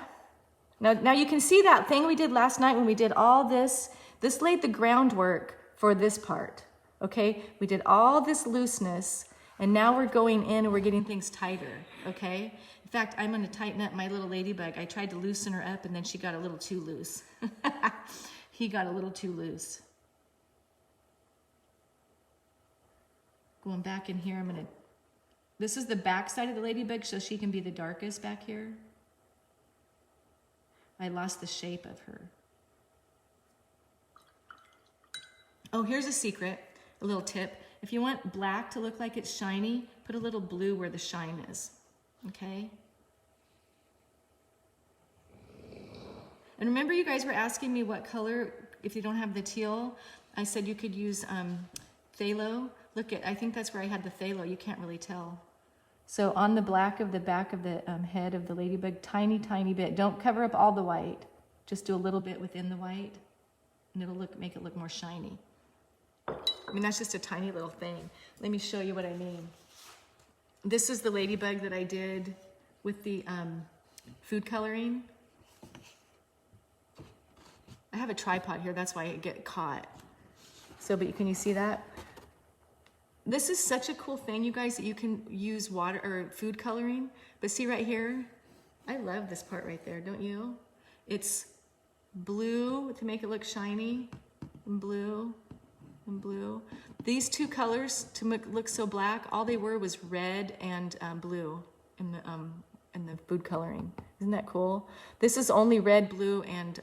now you can see that thing we did last night when we did all this. This laid the groundwork for this part, okay? We did all this looseness, and now we're going in and we're getting things tighter, okay? In fact, I'm gonna tighten up my little ladybug. I tried to loosen her up and then she got a little too loose. He got a little too loose. Going back in here, this is the back side of the ladybug, so she can be the darkest back here. I lost the shape of her. Oh, here's a secret, a little tip. If you want black to look like it's shiny, put a little blue where the shine is, okay? And remember you guys were asking me what color, if you don't have the teal, I said you could use phthalo. Look at, I think that's where I had the phthalo, you can't really tell. So on the black of the back of the head of the ladybug, tiny, tiny bit. Don't cover up all the white, just do a little bit within the white, and it'll make it look more shiny. I mean, that's just a tiny little thing. Let me show you what I mean. This is the ladybug that I did with the food coloring. I have a tripod here, that's why I get caught. So, but can you see that? This is such a cool thing, you guys, that you can use water or food coloring. But see right here, I love this part right there, don't you? It's blue to make it look shiny, and blue, and blue. These two colors to make it look so black, all they were was red and blue in the food coloring. Isn't that cool? This is only red, blue, and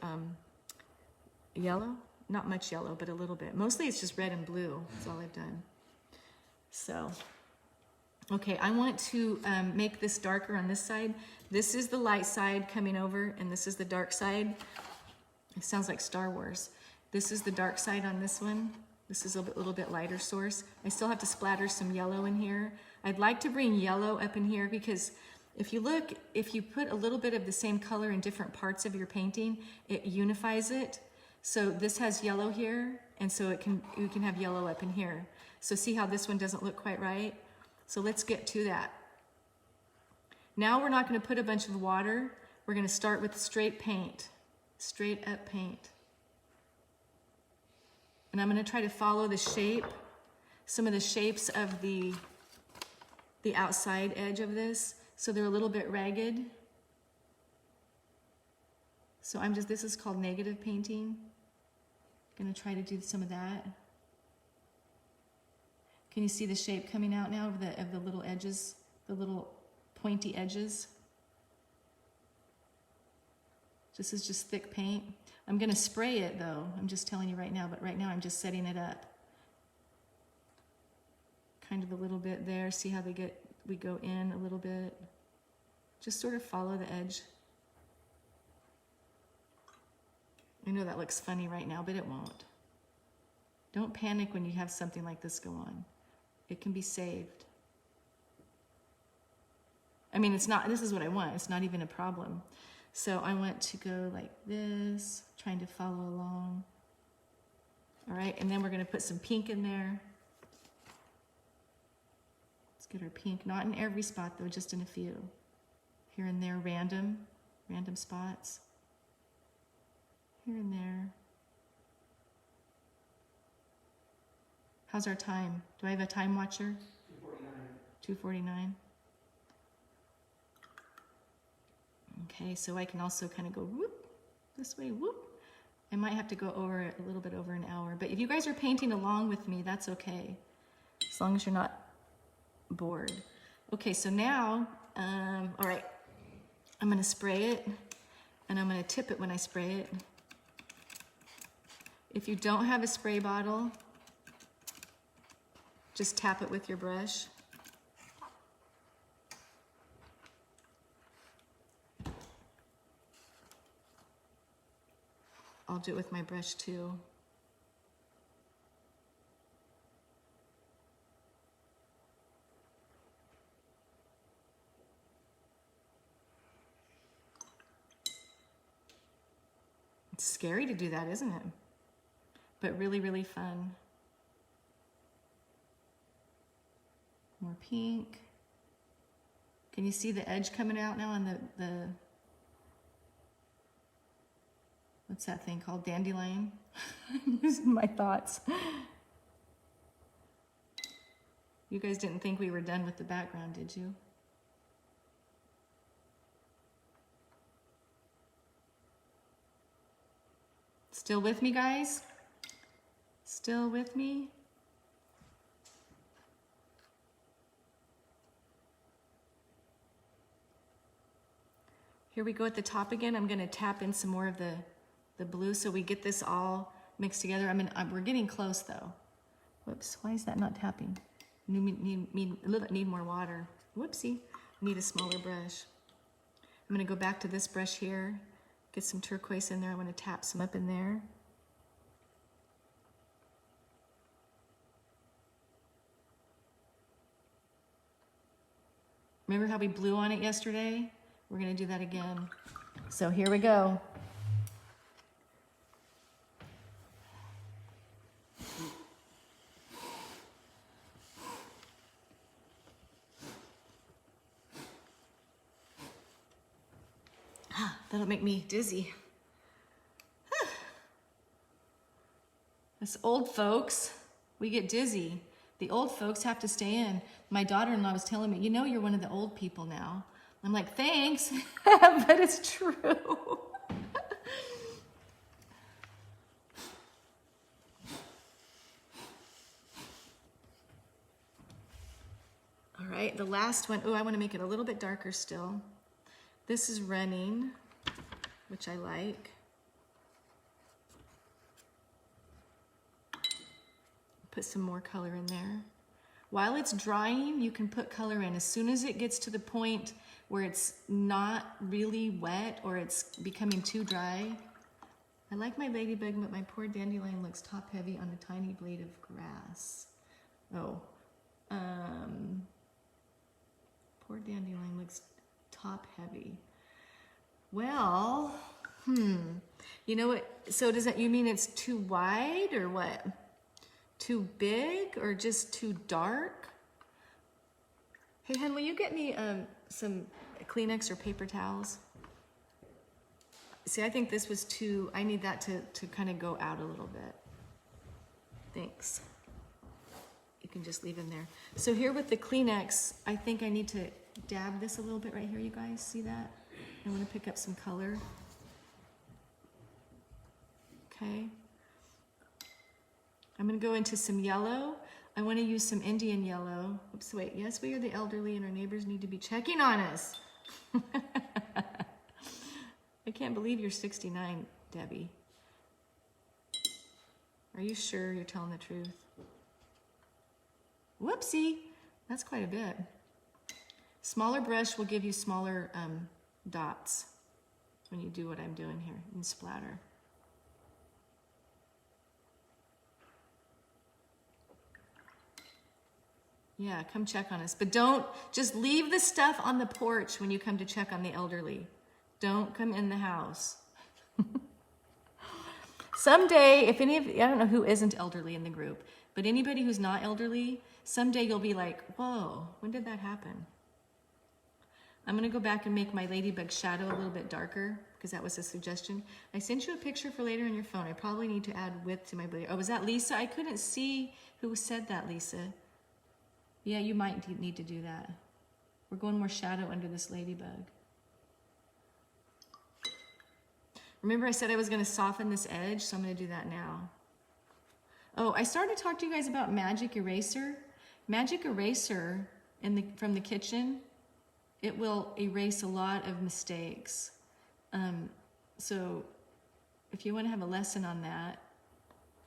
yellow. Not much yellow, but a little bit. Mostly it's just red and blue. That's all I've done. So, okay, I want to make this darker on this side. This is the light side coming over, and this is the dark side. It sounds like Star Wars. This is the dark side on this one. This is a little bit lighter source. I still have to splatter some yellow in here. I'd like to bring yellow up in here because if you look, if you put a little bit of the same color in different parts of your painting, it unifies it. So this has yellow here, and so you can have yellow up in here. So see how this one doesn't look quite right? So let's get to that. Now we're not going to put a bunch of water. We're going to start with straight paint, straight up paint. And I'm going to try to follow the shape, some of the shapes of the outside edge of this, so they're a little bit ragged. So this is called negative painting. I'm going to try to do some of that. Can you see the shape coming out now of the little edges, the little pointy edges? This is just thick paint. I'm going to spray it though. I'm just telling you right now, but right now I'm just setting it up. Kind of a little bit there. See how we go in a little bit. Just sort of follow the edge. I know that looks funny right now, but it won't. Don't panic when you have something like this go on. It can be saved. I mean, this is what I want. It's not even a problem. So I want to go like this, trying to follow along. All right, and then we're gonna put some pink in there. Let's get our pink, not in every spot though, just in a few. Here and there, random spots. Here and there. How's our time? Do I have a time watcher? 2:49. Okay, so I can also kind of go whoop, this way, whoop. I might have to go over a little bit over an hour, but if you guys are painting along with me, that's okay. As long as you're not bored. Okay, so now, all right, I'm gonna spray it, and I'm gonna tip it when I spray it. If you don't have a spray bottle, just tap it with your brush. I'll do it with my brush too. It's scary to do that, isn't it? But really, really fun. More pink. Can you see the edge coming out now on the what's that thing called? Dandelion? I'm losing my thoughts. You guys didn't think we were done with the background, did you? Still with me, guys? Still with me? Here we go at the top again. I'm gonna tap in some more of the blue so we get this all mixed together. We're getting close though. Whoops, why is that not tapping? Need more water. Whoopsie, need a smaller brush. I'm gonna go back to this brush here, get some turquoise in there. I wanna tap some up in there. Remember how we blew on it yesterday? We're gonna do that again. So here we go. That'll make me dizzy. Us old folks, we get dizzy. The old folks have to stay in. My daughter-in-law was telling me, you know, you're one of the old people now. I'm like, thanks, but it's true. All right, the last one. Oh, I want to make it a little bit darker still. This is running, which I like. Put some more color in there. While it's drying, you can put color in. As soon as it gets to the point where it's not really wet or it's becoming too dry. I like my ladybug, but my poor dandelion looks top heavy on a tiny blade of grass. Oh, poor dandelion looks top heavy. Well, you know what? So does that, you mean it's too wide or what? Too big or just too dark? Hey, Hen, will you get me some Kleenex or paper towels? See, I think this was too, I need that to kind of go out a little bit. Thanks. You can just leave in there. So here with the Kleenex, I think I need to dab this a little bit right here, you guys. See that? I want to pick up some color. Okay. I'm going to go into some yellow. I want to use some Indian yellow. Oops, wait. Yes, we are the elderly and our neighbors need to be checking on us. I can't believe you're 69, Debbie. Are you sure you're telling the truth? Whoopsie. That's quite a bit. Smaller brush will give you smaller dots when you do what I'm doing here and splatter. Yeah, come check on us. But don't just leave the stuff on the porch when you come to check on the elderly. Don't come in the house. Someday, if any of, I don't know who isn't elderly in the group, but anybody who's not elderly, someday you'll be like, whoa, when did that happen? I'm gonna go back and make my ladybug shadow a little bit darker because that was a suggestion. I sent you a picture for later on your phone. I probably need to add width to my blade. Oh, was that Lisa? I couldn't see who said that, Lisa. Yeah, you might need to do that. We're going more shadow under this ladybug. Remember I said I was gonna soften this edge, so I'm gonna do that now. Oh, I started to talk to you guys about magic eraser. Magic eraser from the kitchen, it will erase a lot of mistakes. So if you wanna have a lesson on that,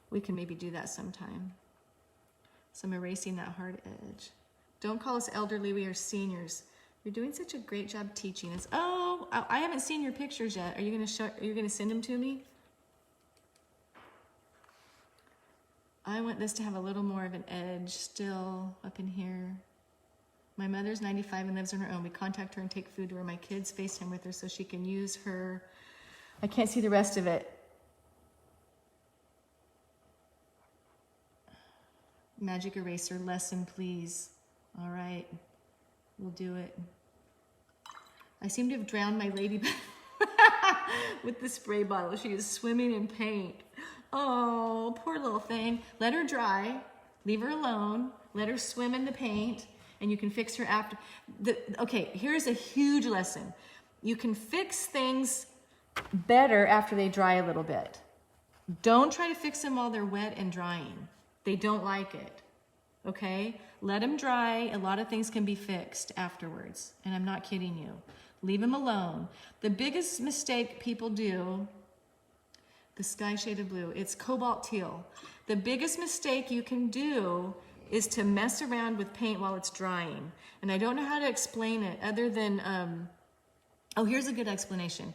we can maybe do that sometime. So I'm erasing that hard edge. Don't call us elderly, we are seniors. You're doing such a great job teaching us. Oh, I haven't seen your pictures yet. Are you gonna send them to me? I want this to have a little more of an edge still up in here. My mother's 95 and lives on her own. We contact her and take food to her. My kids FaceTime with her so she can use her. I can't see the rest of it. Magic eraser lesson, please. All right, we'll do it. I seem to have drowned my ladybug with the spray bottle. She is swimming in paint. Oh, poor little thing. Let her dry, leave her alone, let her swim in the paint, and you can fix her after. Okay, here's a huge lesson. You can fix things better after they dry a little bit. Don't try to fix them while they're wet and drying. They don't like it, okay? Let them dry. A lot of things can be fixed afterwards, and I'm not kidding you. Leave them alone. The biggest mistake people do, the sky shaded blue, it's cobalt teal. The biggest mistake you can do is to mess around with paint while it's drying. And I don't know how to explain it other than, oh, here's a good explanation.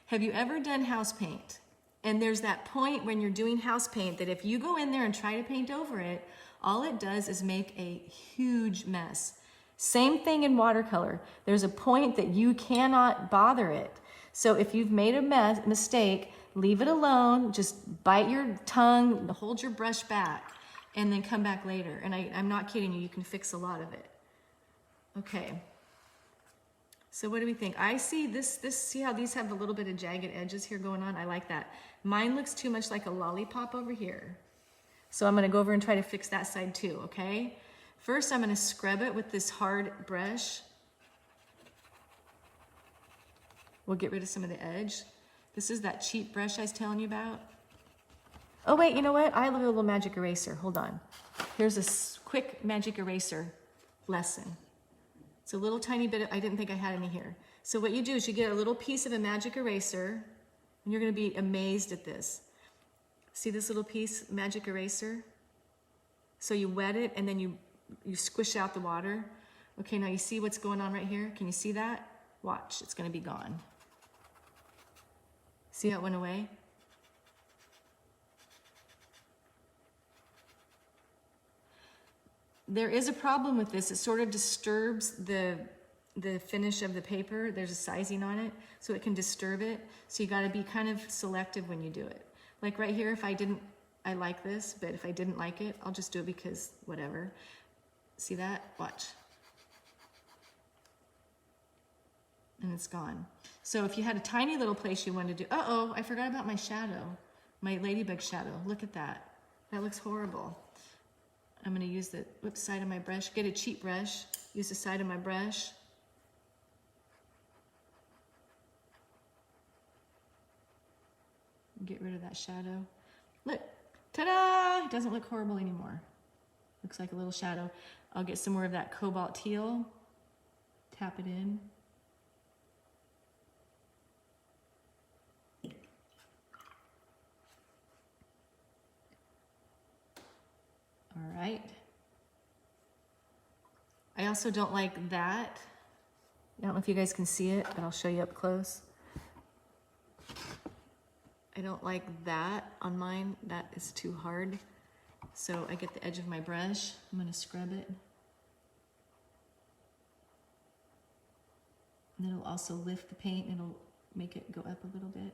Have you ever done house paint? And there's that point when you're doing house paint that if you go in there and try to paint over it, all it does is make a huge mess. Same thing in watercolor. There's a point that you cannot bother it. So if you've made a mistake, leave it alone, just bite your tongue, hold your brush back, and then come back later. And I'm not kidding you, you can fix a lot of it. Okay. So what do we think? I see this, see how these have a little bit of jagged edges here going on? I like that. Mine looks too much like a lollipop over here. So I'm gonna go over and try to fix that side too, okay? First, I'm gonna scrub it with this hard brush. We'll get rid of some of the edge. This is that cheap brush I was telling you about. Oh wait, you know what? I have a little magic eraser, hold on. Here's a quick magic eraser lesson. It's a little tiny bit, I didn't think I had any here. So what you do is you get a little piece of a magic eraser, and you're gonna be amazed at this. See this little piece, magic eraser? So you wet it, and then you squish out the water. Okay, now you see what's going on right here? Can you see that? Watch, it's gonna be gone. See how it went away? There is a problem with this. It sort of disturbs the finish of the paper. There's a sizing on it, so it can disturb it. So you gotta be kind of selective when you do it. Like right here, I like this, but if I didn't like it, I'll just do it because whatever. See that? Watch. And it's gone. So if you had a tiny little place you wanted to do, uh-oh, I forgot about my shadow, my ladybug shadow. Look at that. That looks horrible. I'm gonna use the side of my brush. Get a cheap brush, use the side of my brush. Get rid of that shadow. Look, ta-da! It doesn't look horrible anymore. Looks like a little shadow. I'll get some more of that cobalt teal. Tap it in. All right. I also don't like that. I don't know if you guys can see it, but I'll show you up close. I don't like that on mine. That is too hard. So I get the edge of my brush. I'm gonna scrub it. And it'll also lift the paint and it'll make it go up a little bit.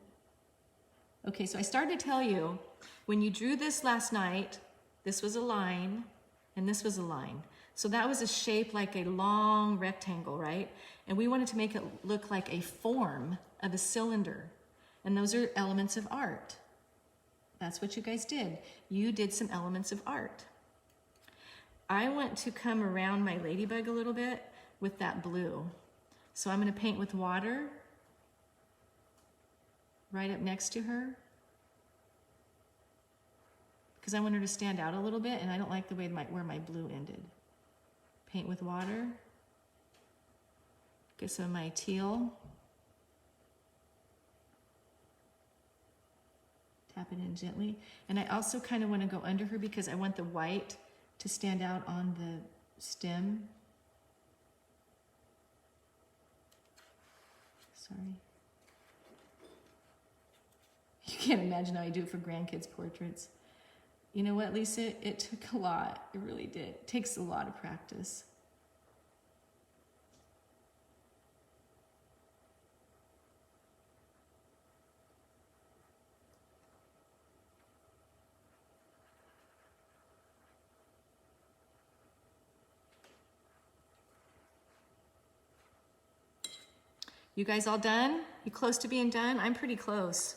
Okay, so I started to tell you, when you drew this last night, this was a line and this was a line. So that was a shape like a long rectangle, right? And we wanted to make it look like a form of a cylinder. And those are elements of art. That's what you guys did. You did some elements of art. I want to come around my ladybug a little bit with that blue. So I'm gonna paint with water right up next to her, because I want her to stand out a little bit, and I don't like the way where my blue ended. Paint with water. Get some of my teal. Tap it in gently. And I also kind of want to go under her because I want the white to stand out on the stem. Sorry. You can't imagine how I do it for grandkids' portraits. You know what, Lisa? It took a lot. It really did. It takes a lot of practice. You guys all done? You close to being done? I'm pretty close.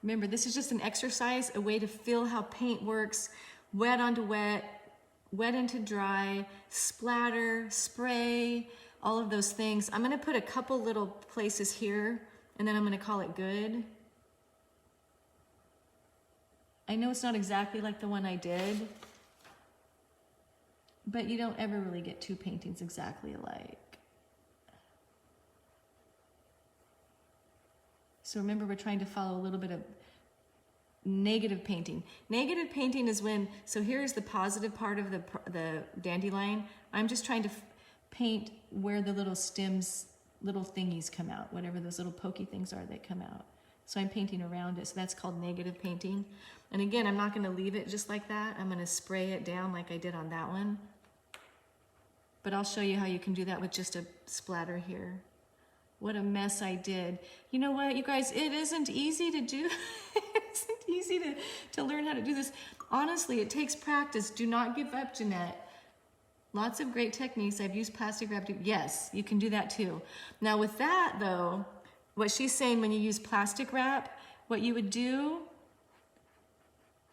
Remember, this is just an exercise, a way to feel how paint works. Wet onto wet, wet into dry, splatter, spray, all of those things. I'm gonna put a couple little places here, and then I'm gonna call it good. I know it's not exactly like the one I did, but you don't ever really get two paintings exactly alike. So remember, we're trying to follow a little bit of negative painting. Negative painting is when, so here's the positive part of the dandelion. I'm just trying to paint where the little stems, little thingies come out, whatever those little pokey things are that come out. So I'm painting around it, so that's called negative painting. And again, I'm not gonna leave it just like that. I'm gonna spray it down like I did on that one. But I'll show you how you can do that with just a splatter here. What a mess I did. You know what, you guys, it isn't easy to do. It isn't easy to learn how to do this. Honestly, it takes practice. Do not give up, Jeanette. Lots of great techniques. I've used plastic wrap. Yes, you can do that too. Now with that though, what she's saying, when you use plastic wrap, what you would do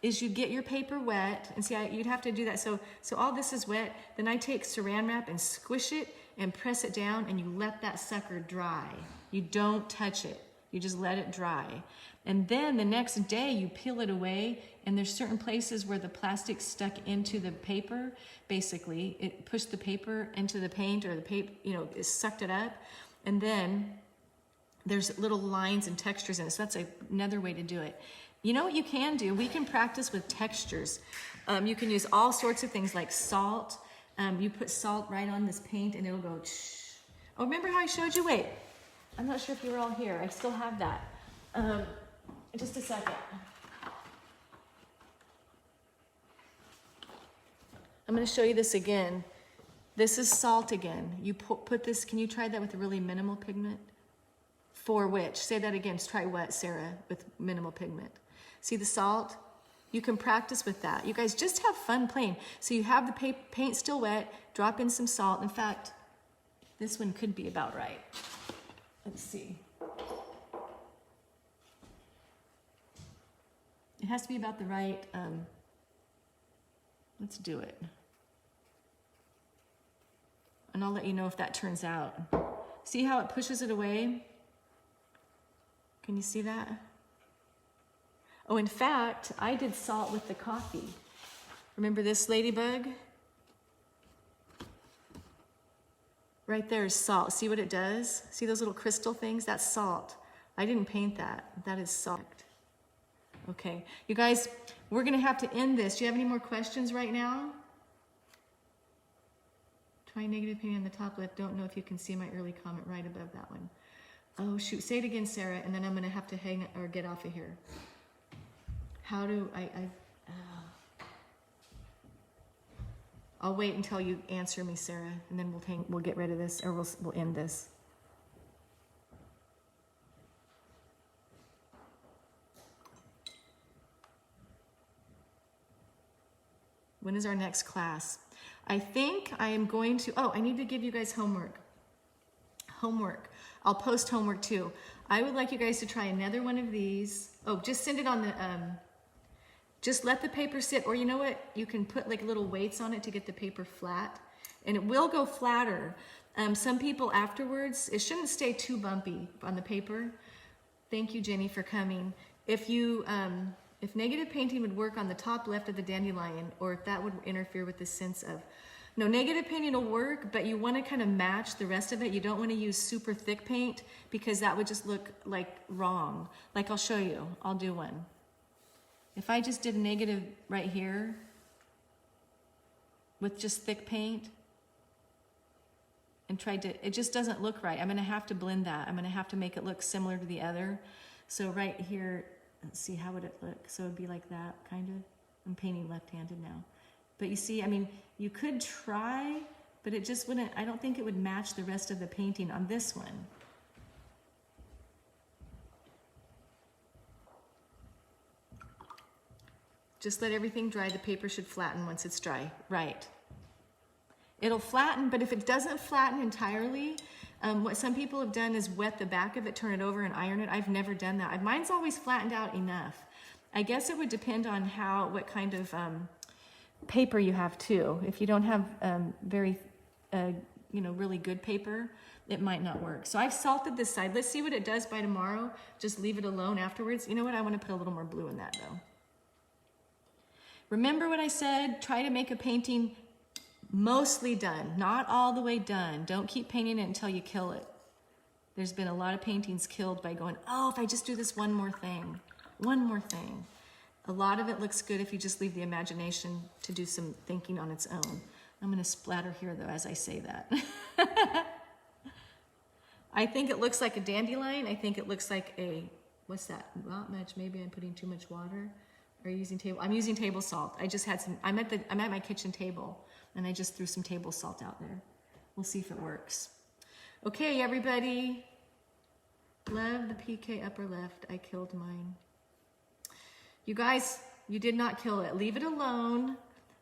is you get your paper wet, and see, you'd have to do that. So all this is wet, then I take saran wrap and squish it and press it down, and you let that sucker dry. You don't touch it, you just let it dry. And then the next day you peel it away, and there's certain places where the plastic stuck into the paper, basically. It pushed the paper into the paint, or the paper, you know, it sucked it up. And then there's little lines and textures in it, so that's another way to do it. You know what you can do? We can practice with textures. You can use all sorts of things like salt. You put salt right on this paint and it'll go shh. Oh, remember how I showed you? Wait, I'm not sure if you were all here. I still have that. Just a second. I'm gonna show you this again. This is salt again. You put this, can you try that with a really minimal pigment? For which? Say that again. Try what, Sarah, with minimal pigment? See the salt? You can practice with that. You guys just have fun playing. So you have the paint still wet, drop in some salt. In fact, this one could be about right. Let's see. It has to be about the right, let's do it. And I'll let you know if that turns out. See how it pushes it away? Can you see that? Oh, in fact, I did salt with the coffee. Remember this ladybug? Right there is salt. See what it does? See those little crystal things? That's salt. I didn't paint that. That is salt. Okay, you guys, we're gonna have to end this. Do you have any more questions right now? Try negative painting on the top left. Don't know if you can see my early comment right above that one. Oh shoot, say it again, Sarah, and then I'm gonna have to hang or get off of here. How do I'll wait until you answer me, Sarah, and then we'll get rid of this, or we'll end this. When is our next class? I think I am going to, I need to give you guys homework. I'll post homework too. I would like you guys to try another one of these. Oh, just send it on the, just let the paper sit, or you know what? You can put like little weights on it to get the paper flat, and it will go flatter. Some people afterwards, it shouldn't stay too bumpy on the paper. Thank you, Jenny, for coming. If negative painting would work on the top left of the dandelion, or if that would interfere with the sense of, no, negative painting will work, but you want to kind of match the rest of it. You don't want to use super thick paint because that would just look like wrong. Like I'll show you, I'll do one. If I just did a negative right here with just thick paint and tried to, it just doesn't look right. I'm gonna have to blend that. I'm gonna have to make it look similar to the other. So right here, let's see, how would it look? So it'd be like that, kind of. I'm painting left-handed now. But you see, I mean, you could try, but it just wouldn't, I don't think it would match the rest of the painting on this one. Just let everything dry. The paper should flatten once it's dry. Right. It'll flatten, but if it doesn't flatten entirely, What some people have done is wet the back of it, turn it over and iron it. I've never done that. Mine's always flattened out enough. I guess it would depend on what kind of paper you have too. If you don't have really good paper, it might not work. So I've salted this side. Let's see what it does by tomorrow. Just leave it alone afterwards. You know what? I want to put a little more blue in that though. Remember what I said? Try to make a painting mostly done, not all the way done. Don't keep painting it until you kill it. There's been a lot of paintings killed by going, oh, if I just do this one more thing. A lot of it looks good if you just leave the imagination to do some thinking on its own. I'm gonna splatter here though as I say that. I think it looks like a dandelion. I think it looks like what's that? Not much, maybe I'm putting too much water. Are you using table? I'm using table salt. I just had some, I'm at my kitchen table and I just threw some table salt out there. We'll see if it works. Okay, everybody. Love the PK upper left. I killed mine. You guys, you did not kill it. Leave it alone.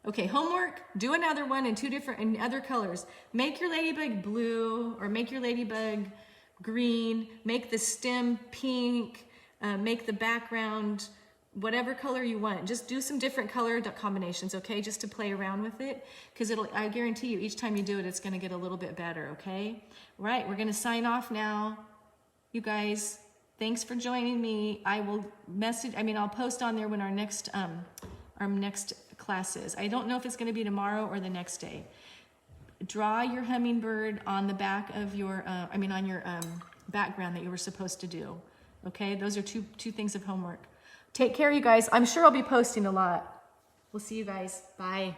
Okay, homework, do another one in other colors. Make your ladybug blue or make your ladybug green. Make the stem pink. Make the background whatever color you want. Just do some different color combinations, okay? Just to play around with it. Because I guarantee you, each time you do it, it's gonna get a little bit better, okay? All right, we're gonna sign off now. You guys, thanks for joining me. I'll post on there when our next class is. I don't know if it's gonna be tomorrow or the next day. Draw your hummingbird on the back of your, on your background that you were supposed to do. Okay, those are two things of homework. Take care, you guys. I'm sure I'll be posting a lot. We'll see you guys. Bye.